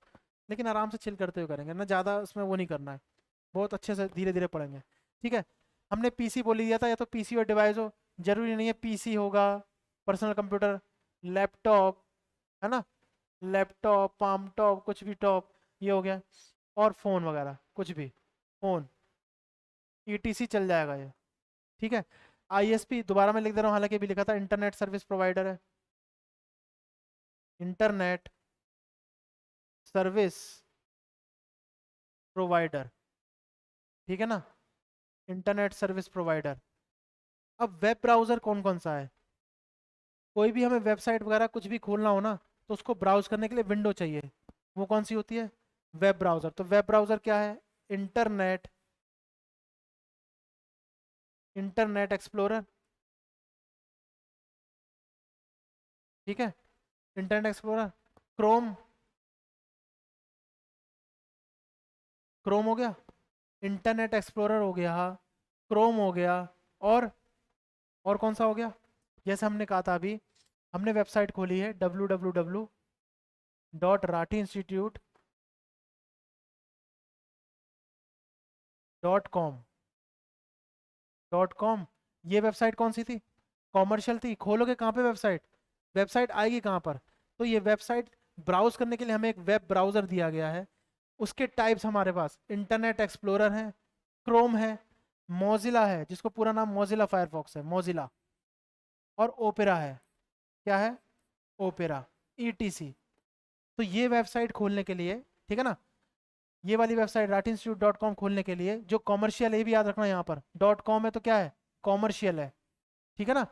लेकिन आराम से चिल करते हुए करेंगे ना, ज़्यादा उसमें वो नहीं करना है, बहुत अच्छे से धीरे धीरे पढ़ेंगे, ठीक है। हमने पीसी बोल ही दिया था, या तो पीसी और डिवाइस हो, जरूरी नहीं है पीसी होगा, पर्सनल कंप्यूटर, लैपटॉप, है ना, लैपटॉप पाम टॉप कुछ भी टॉप, ये हो गया। और फ़ोन वगैरह कुछ भी, फ़ोन ईटीसी चल जाएगा ये, ठीक है। आईएसपी दोबारा मैं लिख दे रहा हूँ, हालांकि भी लिखा था, इंटरनेट सर्विस प्रोवाइडर है, इंटरनेट सर्विस प्रोवाइडर, ठीक है ना, इंटरनेट सर्विस प्रोवाइडर। अब वेब ब्राउज़र कौन कौन सा है? कोई भी हमें वेबसाइट वगैरह कुछ भी खोलना हो ना, तो उसको ब्राउज करने के लिए विंडो चाहिए। वो कौन सी होती है? Web browser. तो वेब ब्राउज़र क्या है? Internet internet explorer. ठीक है, इंटरनेट एक्सप्लोरर। क्रोम, क्रोम हो गया, इंटरनेट एक्सप्लोरर हो गया, क्रोम हो गया, और और कौन सा हो गया? जैसे हमने कहा था अभी, हमने वेबसाइट खोली है www.ratiinstitute.com। ये वेबसाइट कौन सी थी? कॉमर्शियल थी। खोलोगे कहाँ पे वेबसाइट? वेबसाइट आएगी कहाँ पर? तो ये वेबसाइट ब्राउज करने के लिए हमें एक वेब ब्राउज़र दिया गया है। उसके टाइप्स हमारे पास इंटरनेट एक्सप्लोरर है, क्रोम है, मोजिला है जिसको पूरा नाम मोजिला फायरफॉक्स है, मोजिला, और ओपेरा है। क्या है? Opera, etc. तो ये वेबसाइट खोलने के लिए, ठीक है ना, ये वाली वेबसाइट ratinstitute.com खोलने के लिए जो कॉमर्शियल है, ये भी याद रखना, यहाँ पर डॉट कॉम है तो क्या है? कॉमर्शियल है। ठीक है ना।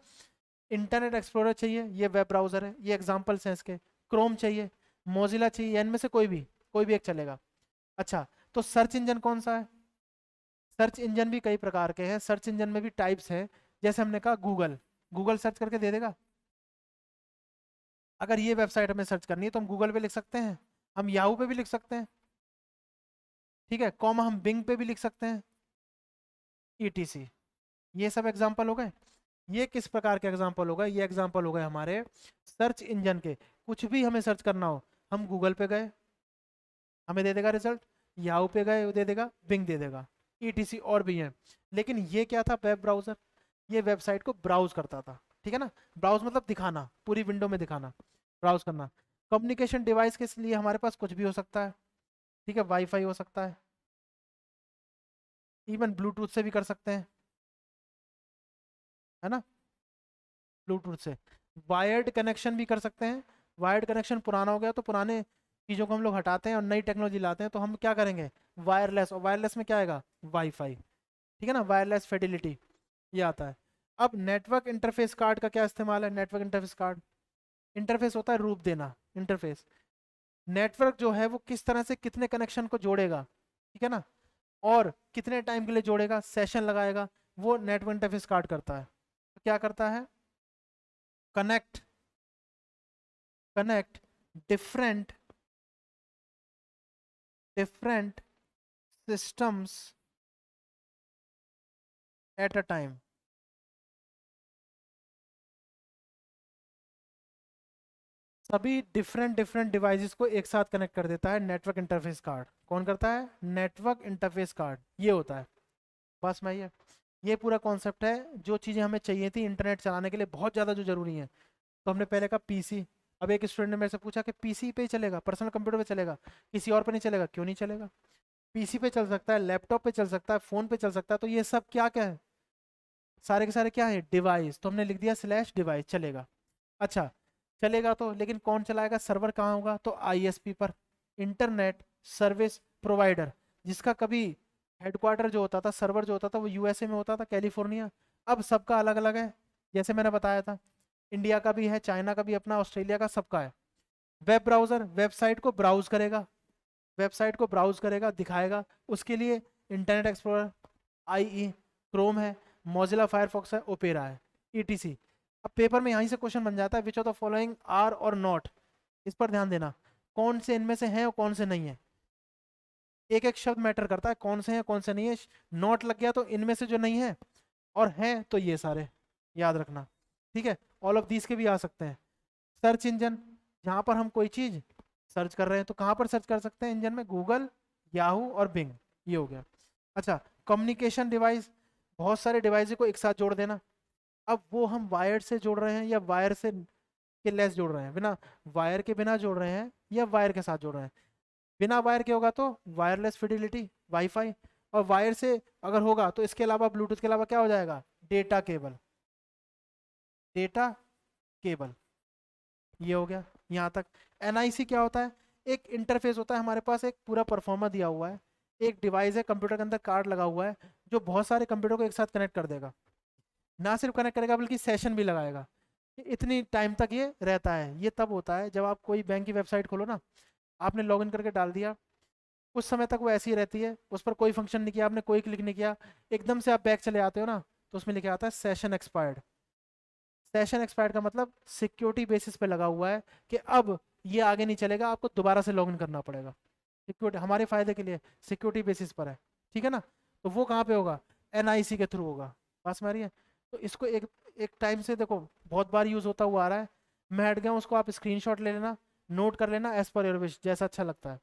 इंटरनेट एक्सप्लोरर चाहिए, ये वेब ब्राउजर है, ये एग्जांपल्स हैं इसके। क्रोम चाहिए, मोजिला चाहिए, इनमें से कोई भी एक चलेगा। अच्छा, तो सर्च इंजन कौन सा है? सर्च इंजन भी कई प्रकार के हैं, सर्च इंजन में भी टाइप्स हैं। जैसे हमने कहा गूगल, गूगल सर्च करके दे देगा। अगर ये वेबसाइट हमें सर्च करनी है तो हम गूगल पे लिख सकते हैं, हम याहू पे भी लिख सकते हैं, ठीक है, कॉमा हम बिंग पे भी लिख सकते हैं, ईटीसी। ये सब एग्जांपल हो गए। ये किस प्रकार के एग्जांपल हो गए? ये एग्जांपल हो गए हमारे सर्च इंजन के। कुछ भी हमें सर्च करना हो, हम गूगल पे गए, हमें दे देगा रिजल्ट, याहू पे गए वो दे देगा, बिंग दे देगा, ईटीसी और भी हैं। लेकिन ये क्या था? Web browser. ये वेबसाइट को ब्राउज करता था, ठीक है ना। ब्राउज मतलब दिखाना, पूरी विंडो में दिखाना, ब्राउज करना। कम्युनिकेशन डिवाइस के लिए हमारे पास कुछ भी हो सकता है, ठीक है, वाईफाई हो सकता है, इवन ब्लूटूथ से भी कर सकते हैं, है ना, ब्लूटूथ से। वायर्ड कनेक्शन भी कर सकते हैं। वायर्ड कनेक्शन पुराना हो गया तो पुराने चीज़ों को हम लोग हटाते हैं और नई टेक्नोलॉजी लाते हैं, तो हम क्या करेंगे? वायरलेस। और वायरलेस में क्या आएगा? वाईफाई। ठीक है ना, वायरलेस फिडिलिटी, ये आता है। अब नेटवर्क इंटरफेस कार्ड का क्या इस्तेमाल है? नेटवर्क इंटरफेस कार्ड, इंटरफेस होता है रूप देना, इंटरफेस। नेटवर्क जो है वो किस तरह से कितने कनेक्शन को जोड़ेगा, ठीक है ना, और कितने टाइम के लिए जोड़ेगा, सेशन लगाएगा, वो नेटवर्क इंटरफेस कार्ड करता है। तो क्या करता है? Connect connect different different systems at a time। सभी डिफरेंट डिफरेंट डिवाइसेस को एक साथ कनेक्ट कर देता है नेटवर्क इंटरफेस कार्ड। कौन करता है? नेटवर्क इंटरफेस कार्ड, ये होता है। बस मैं ये पूरा कॉन्सेप्ट है। जो चीज़ें हमें चाहिए थी इंटरनेट चलाने के लिए बहुत ज़्यादा जो ज़रूरी है, तो हमने पहले कहा पीसी। अब एक स्टूडेंट ने मेरे से पूछा कि पीसी पे ही चलेगा, पर्सनल कंप्यूटर पे चलेगा, किसी और पे नहीं चलेगा? क्यों नहीं चलेगा? पीसी पे चल सकता है, लैपटॉप पे चल सकता है, फ़ोन पे चल सकता है। तो ये सब क्या क्या है? सारे के सारे क्या है? डिवाइस। तो हमने लिख दिया स्लैश डिवाइस, चलेगा। अच्छा, चलेगा तो, लेकिन कौन चलाएगा? सर्वर कहाँ होगा? तो आईएसपी पर, इंटरनेट सर्विस प्रोवाइडर, जिसका कभी हेडक्वार्टर जो होता था, सर्वर जो होता था, वो यूएसए में होता था, कैलिफोर्निया। अब सबका अलग अलग है, जैसे मैंने बताया था, इंडिया का भी है, चाइना का भी अपना, ऑस्ट्रेलिया का, सबका है। वेब ब्राउजर वेबसाइट को ब्राउज करेगा, वेबसाइट को ब्राउज करेगा, दिखाएगा। उसके लिए इंटरनेट एक्सप्लोरर, आईई, क्रोम है, मोजिला फायरफॉक्स है, ओपेरा है, ईटीसी। अब पेपर में यहीं से क्वेश्चन बन जाता है, which of the following are or not. इस पर ध्यान देना, कौन से इनमें से हैं और कौन से नहीं है। एक एक शब्द मैटर करता है, कौन से हैं कौन से नहीं है। नॉट लग गया तो इनमें से जो नहीं है, और हैं तो ये सारे, याद रखना। ठीक है, ऑल ऑफ दीज के भी आ सकते हैं। सर्च इंजन, जहां पर हम कोई चीज सर्च कर रहे हैं तो कहां पर सर्च कर सकते हैं इंजन में? गूगल, याहू और बिंग, ये हो गया। अच्छा, कम्युनिकेशन डिवाइस, बहुत सारे डिवाइस को एक साथ जोड़ देना। अब वो हम वायर से जोड़ रहे हैं या वायर से के लेस जोड़ रहे हैं, बिना वायर के बिना जोड़ रहे हैं या वायर के साथ जोड़ रहे हैं। बिना वायर के होगा तो वायरलेस फिडिलिटी, वाईफाई। और वायर से अगर होगा तो इसके अलावा, ब्लूटूथ के अलावा क्या हो जाएगा? डेटा केबल, डेटा केबल, ये हो गया यहाँ तक। एनआईसी क्या होता है? एक इंटरफेस होता है हमारे पास, एक पूरा परफॉर्मर दिया हुआ है, एक डिवाइस है कंप्यूटर के अंदर कार्ड लगा हुआ है जो बहुत सारे कंप्यूटर को एक साथ कनेक्ट कर देगा। ना सिर्फ कनेक्ट करेगा बल्कि सेशन भी लगाएगा। इतनी टाइम तक ये रहता है। ये तब होता है जब आप कोई बैंक की वेबसाइट खोलो ना, आपने लॉगिन करके डाल दिया, कुछ समय तक वो ऐसी ही रहती है, उस पर कोई फंक्शन नहीं किया आपने, कोई क्लिक नहीं किया, एकदम से आप बैक चले आते हो ना, तो उसमें लिखा आता है सेशन एक्सपायर्ड। सेशन एक्सपायर्ड का मतलब सिक्योरिटी बेसिस पे लगा हुआ है कि अब ये आगे नहीं चलेगा, आपको दोबारा से लॉगिन करना पड़ेगा। सिक्योरिटी हमारे फायदे के लिए सिक्योरिटी बेसिस पर है, ठीक है ना। तो वो कहाँ पे होगा? एनआईसी के थ्रू होगा। पास में आ रही है? तो इसको एक एक टाइम से देखो बहुत बार यूज होता हुआ आ रहा है। मैं हट गया हूँ, उसको आप स्क्रीनशॉट ले लेना, नोट कर लेना, एज पर योर विश, जैसा अच्छा लगता है,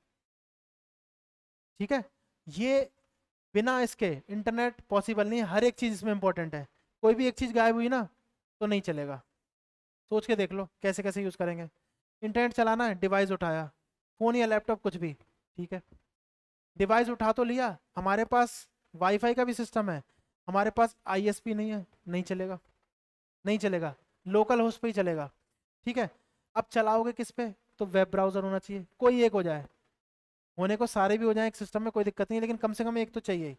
ठीक है। ये बिना इसके इंटरनेट पॉसिबल नहीं है। हर एक चीज़ इसमें इंपॉर्टेंट है। कोई भी एक चीज़ गायब हुई ना तो नहीं चलेगा। सोच के देख लो कैसे कैसे यूज़ करेंगे। इंटरनेट चलाना है, डिवाइस उठाया, फ़ोन या लैपटॉप कुछ भी, ठीक है। डिवाइस उठा तो लिया, हमारे पास वाईफाई का भी सिस्टम है, हमारे पास आईएसपी नहीं है, नहीं चलेगा, नहीं चलेगा। लोकल होस्ट पे ही चलेगा, ठीक है। अब चलाओगे किस पे? तो वेब ब्राउज़र होना चाहिए, कोई एक हो जाए। होने को सारे भी हो जाए एक सिस्टम में, कोई दिक्कत नहीं, लेकिन कम से कम एक तो चाहिए ही,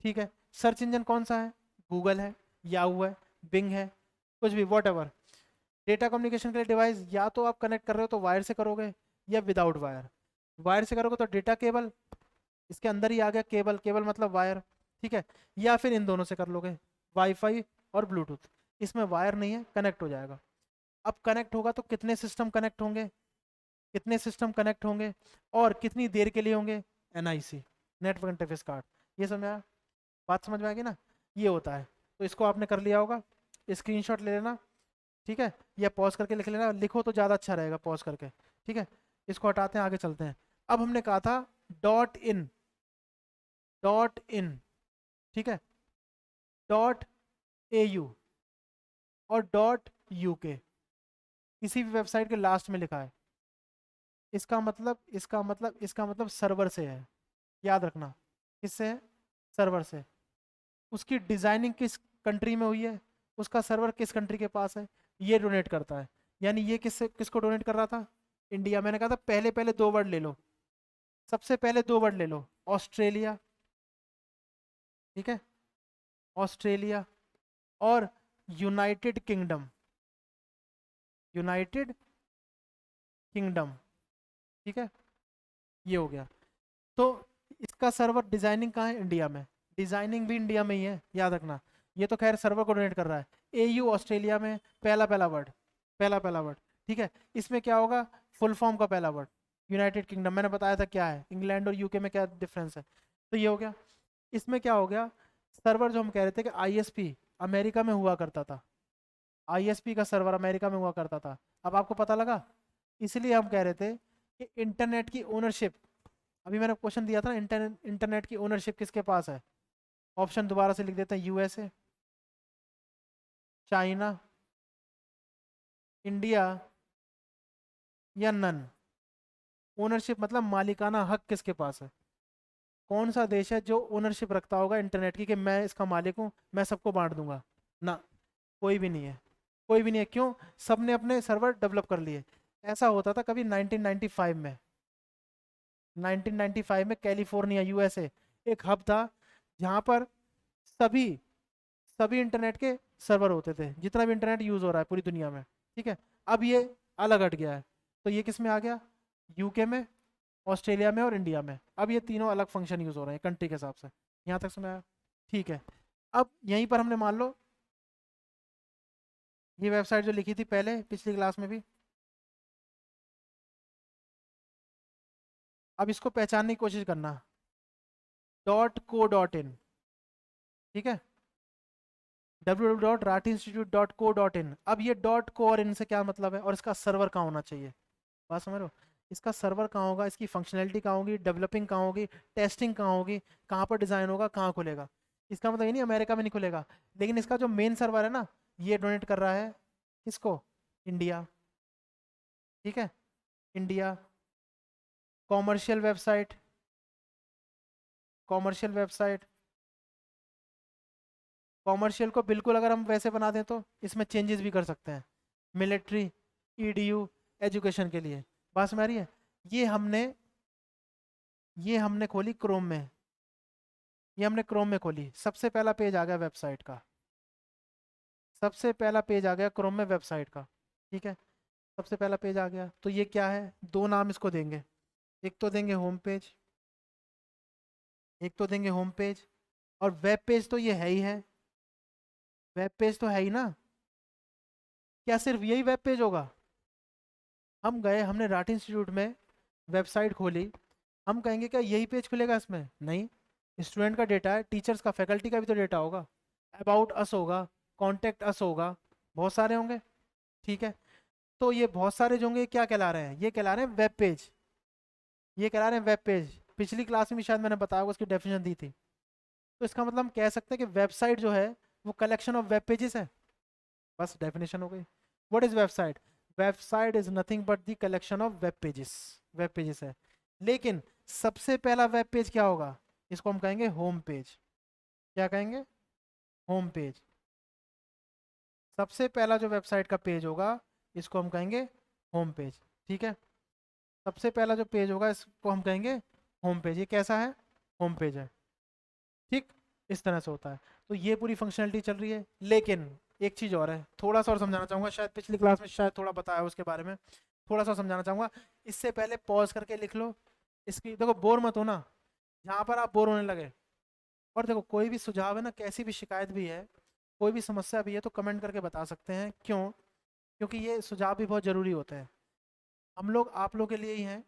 ठीक है। सर्च इंजन कौन सा है? गूगल है, याहू है, बिंग है, कुछ भी, वॉट एवर। डेटा कम्युनिकेशन के लिए डिवाइस या तो आप कनेक्ट कर रहे हो तो वायर से करोगे, या विदाउट वायर। वायर से करोगे तो डेटा केबल, इसके अंदर ही आ गया केबल, केबल मतलब वायर, ठीक है। या फिर इन दोनों से कर लोगे, वाईफाई और ब्लूटूथ। इसमें वायर नहीं है, कनेक्ट हो जाएगा। अब कनेक्ट होगा तो कितने सिस्टम कनेक्ट होंगे, कितने सिस्टम कनेक्ट होंगे और कितनी देर के लिए होंगे? NIC, network interface card. ये समझ में आया? बात समझ में आ गई ना? ये होता है। तो इसको आपने कर लिया होगा, स्क्रीनशॉट ले लेना, ठीक है, या पॉज करके लिख लेना, लिखो तो ज़्यादा अच्छा रहेगा पॉज करके, ठीक है। इसको हटाते हैं, आगे चलते हैं। अब हमने कहा था डॉट इन, डॉट इन, ठीक है, डॉट एयू और डॉट यूके, किसी भी वेबसाइट के लास्ट में लिखा है। इसका मतलब सर्वर से है, याद रखना। किससे है? सर्वर से। उसकी डिजाइनिंग किस कंट्री में हुई है, उसका सर्वर किस कंट्री के पास है, ये डोनेट करता है। यानी ये किसको डोनेट कर रहा था? इंडिया। मैंने कहा था पहले पहले दो वर्ड ले लो, सबसे पहले दो वर्ड ले लो, ऑस्ट्रेलिया, ठीक है, ऑस्ट्रेलिया और यूनाइटेड किंगडम, यूनाइटेड किंगडम, ठीक है, ये हो गया। तो इसका सर्वर डिजाइनिंग कहाँ है? इंडिया में। डिजाइनिंग भी इंडिया में ही है, याद रखना। ये तो खैर सर्वर को डोनेट कर रहा है। एयू ऑस्ट्रेलिया में, पहला पहला वर्ड, पहला पहला वर्ड, ठीक है। इसमें क्या होगा? फुल फॉर्म का पहला वर्ड। यूनाइटेड किंगडम मैंने बताया था क्या है, इंग्लैंड और यूके में क्या डिफरेंस है, तो ये हो गया। इसमें क्या हो गया? सर्वर जो हम कह रहे थे कि आईएसपी अमेरिका में हुआ करता था, आईएसपी का सर्वर अमेरिका में हुआ करता था, अब आपको पता लगा। इसलिए हम कह रहे थे कि इंटरनेट की ओनरशिप, अभी मैंने क्वेश्चन दिया था ना, इंटरनेट की ओनरशिप किसके पास है? ऑप्शन दोबारा से लिख देते हैं, यूएसए, चाइना, इंडिया या नन। ओनरशिप मतलब मालिकाना हक किसके पास है? कौन सा देश है जो ओनरशिप रखता होगा इंटरनेट की कि मैं इसका मालिक हूँ, मैं सबको बांट दूंगा? ना, कोई भी नहीं है, कोई भी नहीं है। क्यों? सबने अपने सर्वर डेवलप कर लिए। ऐसा होता था कभी 1995 में, 1995 में कैलिफोर्निया यूएसए एक हब था जहाँ पर सभी सभी इंटरनेट के सर्वर होते थे, जितना भी इंटरनेट यूज हो रहा है पूरी दुनिया में, ठीक है। अब ये अलग हट गया है, तो ये किस में आ गया? यूके में, ऑस्ट्रेलिया में और इंडिया में। अब ये तीनों अलग फंक्शन यूज हो रहे हैं कंट्री के हिसाब से। यहाँ तक सुना है? ठीक है। अब यहीं पर हमने मान लो ये वेबसाइट जो लिखी थी पहले पिछली क्लास में भी, अब इसको पहचानने की कोशिश करना, .co.in, ठीक है, www.ratinstitute.co.in। अब ये .co और इन से क्या मतलब है, और इसका सर्वर कहाँ होना चाहिए? बात समझ रहे हो? इसका सर्वर कहाँ होगा, इसकी फंक्शनैलिटी कहाँ होगी, डेवलपिंग कहाँ होगी, टेस्टिंग कहाँ होगी, कहाँ पर डिज़ाइन होगा, कहाँ खुलेगा। इसका मतलब ये नहीं अमेरिका में नहीं खुलेगा, लेकिन इसका जो मेन सर्वर है ना, ये डोनेट कर रहा है किसको? इंडिया, ठीक है, India. Commercial website, commercial website, commercial को बिल्कुल अगर हम वैसे बना दें तो इसमें चेंजेस भी कर सकते हैं, मिलिट्री, ईडीयू, एजुकेशन के लिए। बात समझ आ रही है? ये हमने ये हमने खोली क्रोम में, ये हमने क्रोम में खोली, सबसे पहला पेज आ गया वेबसाइट का, सबसे पहला पेज आ गया क्रोम में वेबसाइट का। ठीक है, सबसे पहला पेज आ गया। तो ये क्या है, दो नाम इसको देंगे, एक तो देंगे होम पेज, एक तो देंगे होम पेज, और वेब पेज तो ये है ही है, वेब पेज तो है ही ना। क्या सिर्फ यही वेब पेज होगा? हम गए, हमने राठ इंस्टीट्यूट में वेबसाइट खोली, हम कहेंगे क्या यही पेज खुलेगा इसमें? नहीं, स्टूडेंट का डेटा है, टीचर्स का, फैकल्टी का भी तो डेटा होगा, अबाउट अस होगा, कॉन्टेक्ट अस होगा, बहुत सारे होंगे। ठीक है, तो ये बहुत सारे जो होंगे ये क्या कहला रहे हैं? ये कहला रहे हैं वेब पेज, ये कहला रहे हैं वेब पेज। पिछली क्लास में भी शायद मैंने बताया होगा, उसकी डेफिनेशन दी थी। तो इसका मतलब हम कह सकते हैं कि वेबसाइट जो है वो कलेक्शन ऑफ वेब पेजेस है, बस डेफिनेशन हो गई। What is website? Website is nothing but the collection of web pages, web pages है। लेकिन सबसे पहला वेब पेज क्या होगा? इसको हम कहेंगे होम पेज। क्या कहेंगे? Home page. सबसे पहला जो वेबसाइट का पेज होगा इसको हम कहेंगे होम पेज। ठीक है, सबसे पहला जो पेज होगा इसको हम कहेंगे होम पेज। ये कैसा है? होम पेज है। ठीक, इस तरह से होता है। तो ये पूरी फंक्शनलिटी चल रही है। लेकिन एक चीज़ और है, थोड़ा सा और समझाना चाहूँगा, शायद पिछली क्लास में शायद थोड़ा बताया उसके बारे में, थोड़ा सा समझाना चाहूँगा। इससे पहले पॉज करके लिख लो, इसकी देखो बोर मत होना, जहाँ पर आप बोर होने लगे। और देखो कोई भी सुझाव है ना, कैसी भी शिकायत भी है, कोई भी समस्या भी है, तो कमेंट करके बता सकते हैं। क्यों? क्योंकि ये सुझाव भी बहुत ज़रूरी होते हैं। हम लोग आप लोग के लिए ही हैं,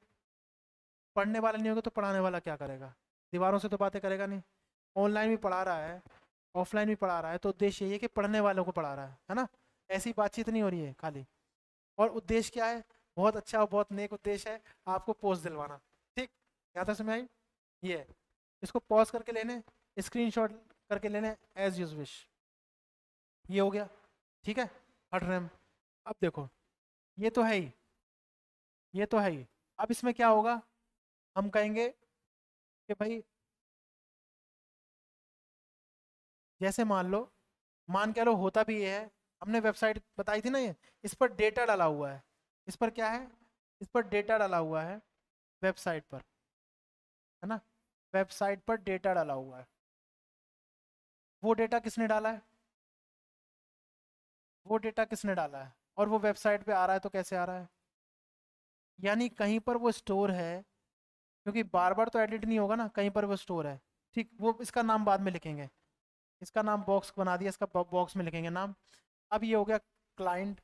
पढ़ने वाला नहीं होगा तो पढ़ाने वाला क्या करेगा? दीवारों से तो बातें करेगा नहीं। ऑनलाइन भी पढ़ा रहा है, ऑफलाइन भी पढ़ा रहा है, तो उद्देश्य यही है कि पढ़ने वालों को पढ़ा रहा है ना। ऐसी बातचीत नहीं हो रही है खाली। और उद्देश्य क्या है? बहुत अच्छा और बहुत नेक उद्देश्य है, आपको पोस्ट दिलवाना। ठीक, यहाँ तक समझ आई? ये है। इसको पॉज करके लेने, स्क्रीनशॉट करके लेने, एज यूज विश। ये हो गया। ठीक है, हट रहे हम। अब देखो, ये तो है ही, ये तो है ही। अब इसमें क्या होगा? हम कहेंगे कि भाई जैसे मान लो, मान के लो होता भी ये है, हमने वेबसाइट बताई थी ना, ये इस पर डेटा डाला हुआ है, इस पर क्या है? इस पर डेटा डाला हुआ है, वेबसाइट पर, है ना, वेबसाइट पर डेटा डाला हुआ है। वो डेटा किसने डाला है? वो डेटा किसने डाला है? और वो वेबसाइट पे आ रहा है तो कैसे आ रहा है? यानी कहीं पर वो स्टोर है, क्योंकि बार बार तो एडिट नहीं होगा ना, कहीं पर वो स्टोर है। ठीक, वो इसका नाम बाद में लिखेंगे, इसका नाम बॉक्स बना दिया, इसका बॉक्स में लिखेंगे नाम। अब ये हो गया क्लाइंट,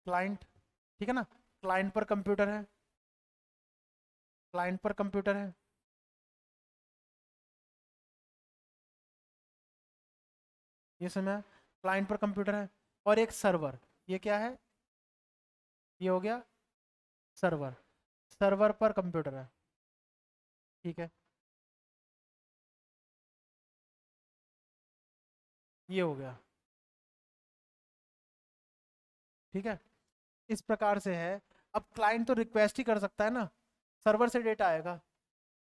क्लाइंट, ठीक है ना, क्लाइंट पर कंप्यूटर है, क्लाइंट पर कंप्यूटर है। ये समय क्लाइंट पर कंप्यूटर है, और एक सर्वर, ये क्या है? ये हो गया सर्वर, सर्वर पर कंप्यूटर है। ठीक है, ये हो गया। ठीक है, इस प्रकार से है। अब क्लाइंट तो रिक्वेस्ट ही कर सकता है ना, सर्वर से डेटा आएगा,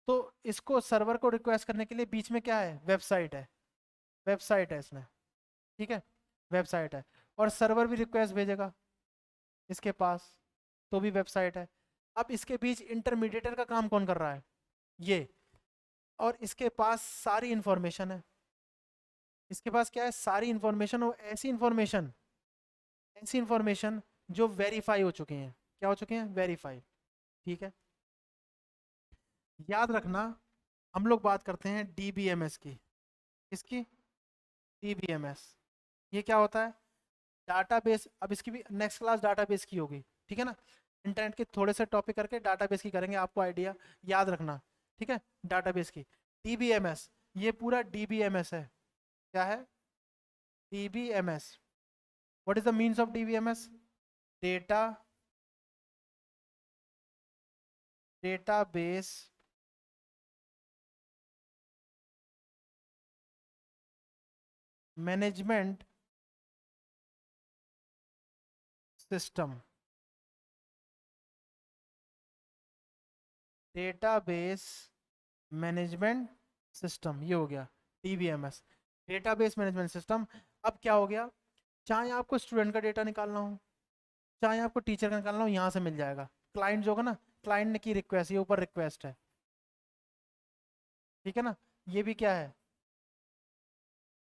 तो इसको सर्वर को रिक्वेस्ट करने के लिए बीच में क्या है? वेबसाइट है, वेबसाइट है इसमें। ठीक है, वेबसाइट है, और सर्वर भी रिक्वेस्ट भेजेगा इसके पास, तो भी वेबसाइट है। अब इसके बीच इंटरमीडिएटर का काम कौन कर रहा है? ये। और इसके पास सारी इंफॉर्मेशन है, इसके पास क्या है? सारी इंफॉर्मेशन, और ऐसी इंफॉर्मेशन, ऐसी इंफॉर्मेशन जो वेरीफाई हो चुकी हैं। क्या हो चुके हैं? वेरीफाई। ठीक है, याद रखना, हम लोग बात करते हैं डीबीएमएस की। किसकी? डीबीएमएस। ये क्या होता है? डाटाबेस। अब इसकी भी नेक्स्ट क्लास डाटाबेस की होगी, ठीक है ना। इंटरनेट के थोड़े से टॉपिक करके डाटाबेस की करेंगे, आपको आइडिया याद रखना। ठीक है, डाटाबेस की। डीबीएमएस, ये पूरा डीबीएमएस है। क्या है? DBMS. What is the means of DBMS? Data, database management system, database management system, ये हो गया डीबीएमएस, डेटाबेस मैनेजमेंट सिस्टम। अब क्या हो गया? चाहे आपको स्टूडेंट का डेटा निकालना हो, चाहे आपको टीचर का निकालना हो, यहाँ से मिल जाएगा। क्लाइंट जो होगा ना, क्लाइंट ने की रिक्वेस्ट, ये ऊपर रिक्वेस्ट है, ठीक है ना, ये भी क्या है,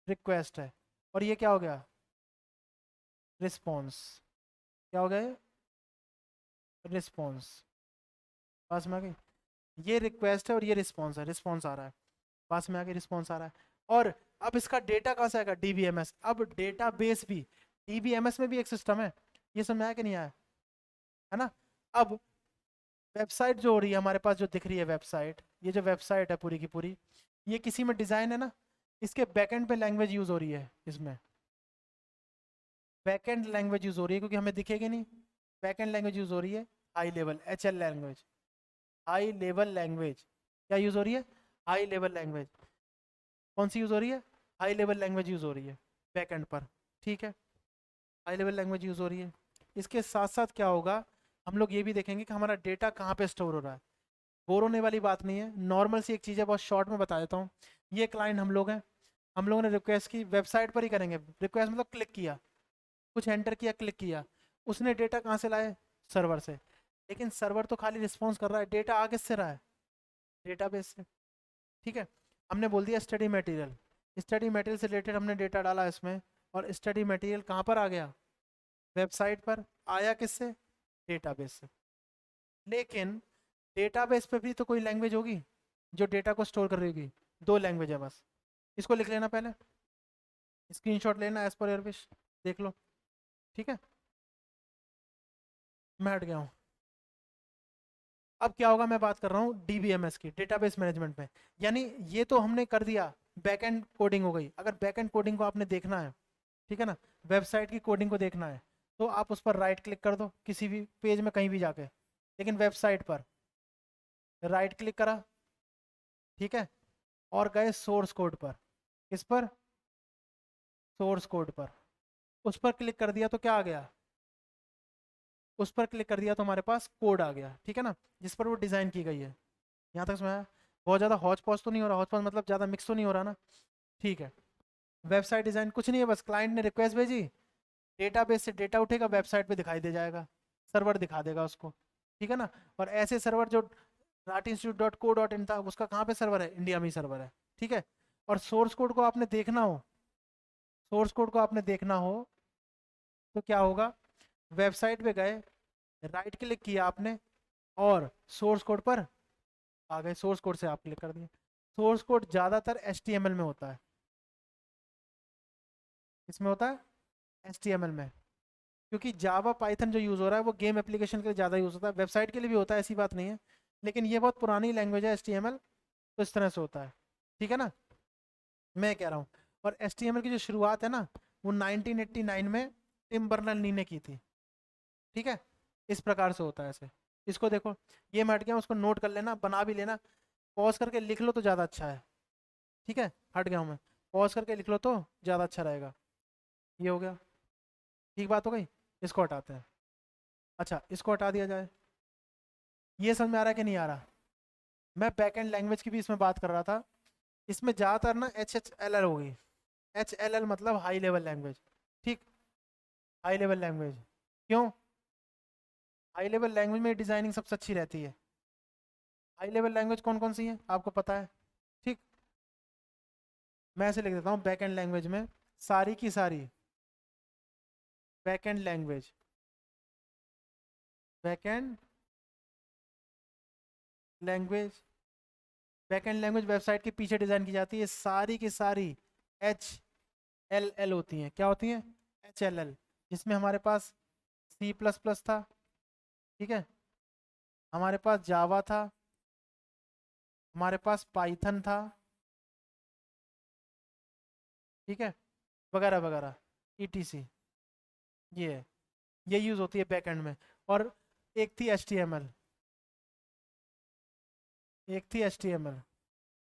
रिक्वेस्ट है, और ये क्या हो गया, रिस्पॉन्स, क्या हो गया, रिस्पॉन्स, पास में आ गई, ये रिक्वेस्ट है और ये रिस्पॉन्स है, रिस्पॉन्स आ रहा है, पास में आके रिस्पॉन्स आ रहा है। और अब इसका डेटा कहाँ से आएगा, डीबीएमएस। अब डेटाबेस भी, डीबीएमएस में भी एक सिस्टम है, ये समझ में आया कि नहीं आया, है ना। अब वेबसाइट जो हो रही है हमारे पास, जो दिख रही है वेबसाइट, ये जो वेबसाइट है पूरी की पूरी, ये किसी में डिजाइन है ना, इसके बैकएंड पे लैंग्वेज यूज हो रही है, इसमें बैकएंड लैंग्वेज यूज हो रही है, क्योंकि हमें दिखेगी नहीं, बैकएंड लैंग्वेज यूज हो रही है, high level HL language, high level language, क्या यूज हो रही है, हाई लेवल लैंग्वेज, कौन सी यूज हो रही है, हाई लेवल लैंग्वेज यूज हो रही है बैकएंड पर, ठीक है, हाई लेवल लैंग्वेज यूज हो रही है। इसके साथ साथ क्या होगा, हम लोग ये भी देखेंगे कि हमारा डेटा कहाँ पे स्टोर हो रहा है। बोर होने वाली बात नहीं है, नॉर्मल सी एक चीज़ है, बहुत शॉर्ट में बता देता हूँ। ये क्लाइंट हम लोग हैं, हम लोगों ने रिक्वेस्ट की, वेबसाइट पर ही करेंगे, रिक्वेस्ट मतलब क्लिक किया, कुछ एंटर किया, क्लिक किया, उसने डेटा कहाँ से लाए, सर्वर से, लेकिन सर्वर तो खाली रिस्पॉन्स कर रहा है, डेटा आ किससे रहा है, डेटाबेस से, ठीक है। हमने बोल दिया स्टडी मटेरियल, स्टडी मटेरियल से रिलेटेड हमने डेटा डाला इसमें, और स्टडी मटेरियल कहाँ पर आ गया, वेबसाइट पर, आया किससे, डेटाबेस से। लेकिन डेटाबेस पे भी तो कोई लैंग्वेज होगी जो डेटा को स्टोर कर रही होगी, दो लैंग्वेज है बस, इसको लिख लेना पहले, स्क्रीनशॉट लेना, एज पर योर विश, देख लो, ठीक है। मैं हट गया हूँ। अब क्या होगा, मैं बात कर रहा हूँ डीबीएमएस की, डेटाबेस मैनेजमेंट में, यानी ये तो हमने कर दिया, बैकएंड कोडिंग हो गई। अगर बैकएंड कोडिंग को आपने देखना है, ठीक है ना, वेबसाइट की कोडिंग को देखना है, तो आप उस पर राइट क्लिक कर दो किसी भी पेज में कहीं भी जाके, लेकिन वेबसाइट पर राइट क्लिक करा, ठीक है, और गए सोर्स कोड पर, किस पर, सोर्स कोड पर, उस पर क्लिक कर दिया तो क्या आ गया, उस पर क्लिक कर दिया तो हमारे पास कोड आ गया, ठीक है ना, जिस पर वो डिज़ाइन की गई है। यहाँ तक समझ आया? बहुत ज़्यादा हौच पौच तो नहीं हो रहा, हौच पौच मतलब ज़्यादा मिक्स तो नहीं हो रहा ना, ठीक है। वेबसाइट डिज़ाइन कुछ नहीं है, बस क्लाइंट ने रिक्वेस्ट भेजी, डेटाबेस से डेटा उठेगा, वेबसाइट पे दिखाई दे जाएगा, सर्वर दिखा देगा उसको, ठीक है ना। और ऐसे सर्वर जो ratinstitute.co.in था, उसका कहाँ पे सर्वर है, इंडिया में ही सर्वर है, ठीक है। और सोर्स कोड को आपने देखना हो, सोर्स कोड को आपने देखना हो तो क्या होगा, वेबसाइट पे गए, राइट क्लिक किया आपने, और सोर्स कोड पर आ गए, सोर्स कोड से आप क्लिक कर दिए। सोर्स कोड ज़्यादातर HTML में होता है, इसमें होता है HTML में, क्योंकि जावा पाइथन जो यूज़ हो रहा है वो गेम एप्लीकेशन के लिए ज़्यादा यूज़ होता है, वेबसाइट के लिए भी होता है, ऐसी बात नहीं है, लेकिन ये बहुत पुरानी लैंग्वेज है HTML, तो इस तरह से होता है, ठीक है ना, मैं कह रहा हूँ। और HTML की जो शुरुआत है ना, वो 1989 में टिम बर्नर ली ने की थी, ठीक है, इस प्रकार से होता है ऐसे। इसको देखो, ये मैं हट गया, उसको नोट कर लेना, बना भी लेना, पॉज करके लिख लो तो ज़्यादा अच्छा है, ठीक है, हट गया हूँ मैं, पॉज करके लिख लो तो ज़्यादा अच्छा रहेगा। ये हो गया, ठीक बात हो गई, इसको हटाते हैं। अच्छा, इसको हटा दिया जाए, ये समझ में आ रहा है कि नहीं आ रहा। मैं बैक एंड लैंग्वेज की भी इसमें बात कर रहा था, इसमें ज़्यादातर ना HLL होगी, HLL मतलब हाई लेवल लैंग्वेज, ठीक, हाई लेवल लैंग्वेज, क्यों, हाई लेवल लैंग्वेज में डिजाइनिंग सबसे अच्छी रहती है। हाई लेवल लैंग्वेज कौन कौन सी है आपको पता है, ठीक, मैं ऐसे लिख देता हूँ, बैक एंड लैंग्वेज में सारी की सारी, back and language, back and language, back and language website के पीछे डिजाइन की जाती है, सारी की सारी HLL होती हैं, क्या होती हैं, HLL, जिसमें हमारे पास C++ था, ठीक है, हमारे पास जावा था, हमारे पास पाइथन था, ठीक है, वगैरह वगैरह, ETC, ये है, ये यूज होती है बैक एंड में। और एक थी HTML, एक थी HTML,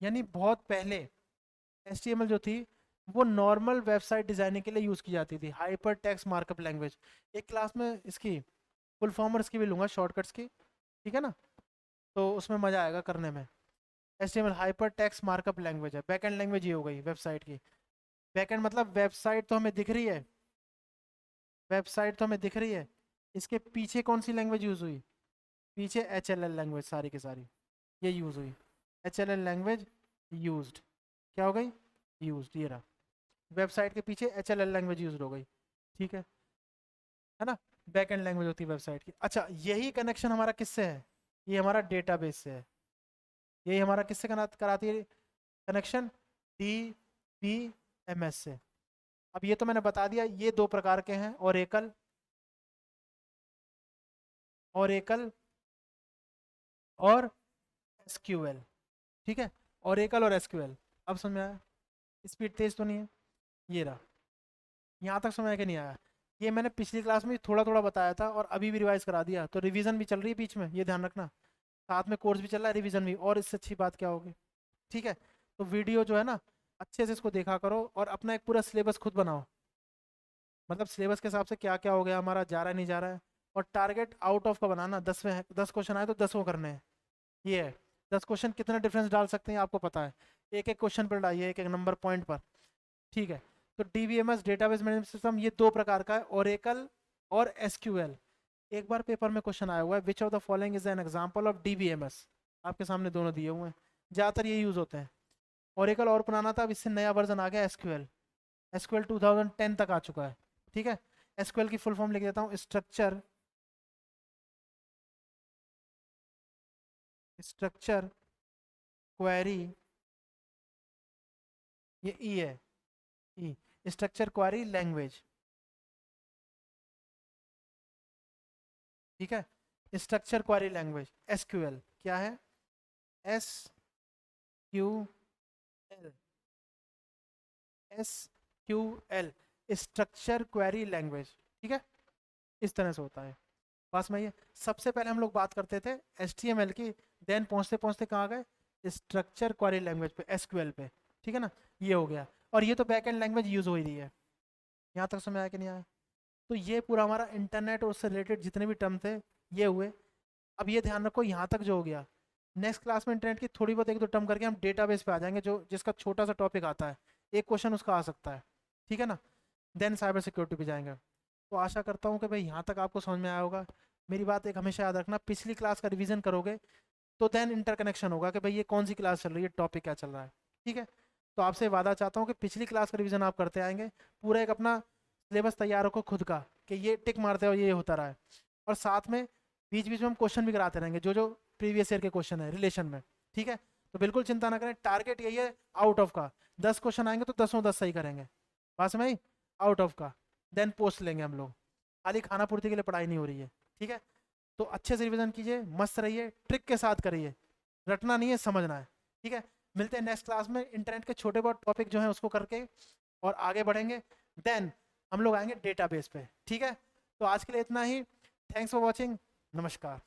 यानी बहुत पहले HTML जो थी वो नॉर्मल वेबसाइट डिजाइनिंग के लिए यूज की जाती थी, हाइपर टेक्स्ट मार्कअप लैंग्वेज। एक क्लास में इसकी फुल फॉर्मर्स की भी लूंगा, शॉर्टकट्स की, ठीक है ना, तो उसमें मजा आएगा करने में। HTML hyper text markup language है, बैकएंड लैंग्वेज ये हो गई वेबसाइट की। बैकएंड मतलब वेबसाइट तो हमें दिख रही है, वेबसाइट तो हमें दिख रही है, इसके पीछे कौन सी लैंग्वेज यूज हुई, पीछे HLL लैंग्वेज सारी की सारी ये यूज़ हुई, HLL लैंग्वेज यूज्ड, क्या हो गई, यूज्ड, ये रहा वेबसाइट के पीछे HLL लैंग्वेज यूज हो गई, ठीक है ना, बैक एंड लैंग्वेज होती है वेबसाइट की। अच्छा यही कनेक्शन हमारा किससे है, ये हमारा डेटाबेस से है, यही हमारा किससे कराती है कनेक्शन, DBMS से। अब ये तो मैंने बता दिया, ये दो प्रकार के हैं, ओरेकल और SQL, ठीक है, ओरेकल और SQL। अब समझ में आया, स्पीड तेज तो नहीं है, ये रहा, यहाँ तक समझ आया कि नहीं आया। ये मैंने पिछली क्लास में थोड़ा थोड़ा बताया था और अभी भी रिवाइज करा दिया, तो रिवीजन भी चल रही है बीच में, ये ध्यान रखना, साथ में कोर्स भी चल रहा है, रिवीजन भी, और इससे अच्छी बात क्या होगी, ठीक है। तो वीडियो जो है ना अच्छे से इसको देखा करो और अपना एक पूरा सिलेबस खुद बनाओ, मतलब सिलेबस के हिसाब से क्या क्या हो गया हमारा, जा रहा है नहीं जा रहा है, और टारगेट आउट ऑफ का बनाना, 10 में 10 क्वेश्चन आए तो 10 करने हैं, ये है। 10 क्वेश्चन कितना डिफरेंस डाल सकते हैं आपको पता है, एक एक क्वेश्चन पर डालिए, एक एक नंबर पॉइंट पर, ठीक है। तो DBMS डेटाबेस मैनेजमेंट सिस्टम ये दो प्रकार का है, ओरेकल और SQL। एक बार पेपर में क्वेश्चन आया हुआ है, which of the following is an example of DBMS, आपके सामने दोनों दिए हुए हैं, ज़्यादातर ये यूज़ होते हैं। ओरेकल और पुराना था, अब इससे नया वर्जन आ गया SQL 2010 तक आ चुका है, ठीक है। SQL की फुल फॉर्म लिख देता हूँ, स्ट्रक्चर क्वेरी, ये ई है, ई, स्ट्रक्चर क्वेरी लैंग्वेज, ठीक है, स्ट्रक्चर क्वेरी लैंग्वेज SQL क्या है, SQL, SQL structure query language, ठीक है, इस तरह से होता है। पास में ये सबसे पहले हम लोग बात करते थे HTML की, देन पहुंचते पहुंचते कहाँ गए, स्ट्रक्चर क्वेरी लैंग्वेज पे, SQL पे, ठीक है ना, ये हो गया। और ये तो बैक एंड लैंग्वेज यूज हो ही रही है, यहाँ तक समझ आया कि नहीं आया। तो ये पूरा हमारा इंटरनेट और उससे रिलेटेड जितने भी टर्म थे ये हुए। अब ये ध्यान रखो यहाँ तक जो हो गया, नेक्स्ट क्लास में इंटरनेट की थोड़ी बहुत एक दो टर्म करके हम डेटाबेस पे आ जाएंगे, जो जिसका छोटा सा टॉपिक आता है, एक क्वेश्चन उसका आ सकता है, ठीक है ना, देन साइबर सिक्योरिटी पे जाएंगे। तो आशा करता हूँ कि भाई यहाँ तक आपको समझ में आया होगा। मेरी बात एक हमेशा याद रखना, पिछली क्लास का रिवीजन करोगे तो देन इंटरकनेक्शन होगा कि भाई ये कौन सी क्लास चल रही है, टॉपिक क्या चल रहा है, ठीक है। तो आपसे वादा चाहता हूँ कि पिछली क्लास का रिवीजन आप करते आएंगे, पूरा एक अपना सिलेबस तैयार रखो खुद का, कि ये टिक मारते हो ये होता रहा है, और साथ में बीच बीच में हम क्वेश्चन भी कराते रहेंगे, जो जो प्रीवियस ईयर के क्वेश्चन है रिलेशन में, ठीक है। तो बिल्कुल चिंता ना करें, टारगेट यही है आउट ऑफ का, 10 क्वेश्चन आएंगे तो 10 सही करेंगे, बस में आउट ऑफ का, देन पोस्ट लेंगे हम लोग, खाली खाना पूर्ति के लिए पढ़ाई नहीं हो रही है, ठीक है। तो अच्छे से रिवीजन कीजिए, मस्त रहिए, ट्रिक के साथ करिए, रटना नहीं है समझना है, ठीक है। मिलते हैं नेक्स्ट क्लास में, इंटरनेट के छोटे बहुत टॉपिक जो हैं उसको करके और आगे बढ़ेंगे, देन हम लोग आएंगे डेटाबेस पे, ठीक है। तो आज के लिए इतना ही, थैंक्स फॉर वॉचिंग, नमस्कार।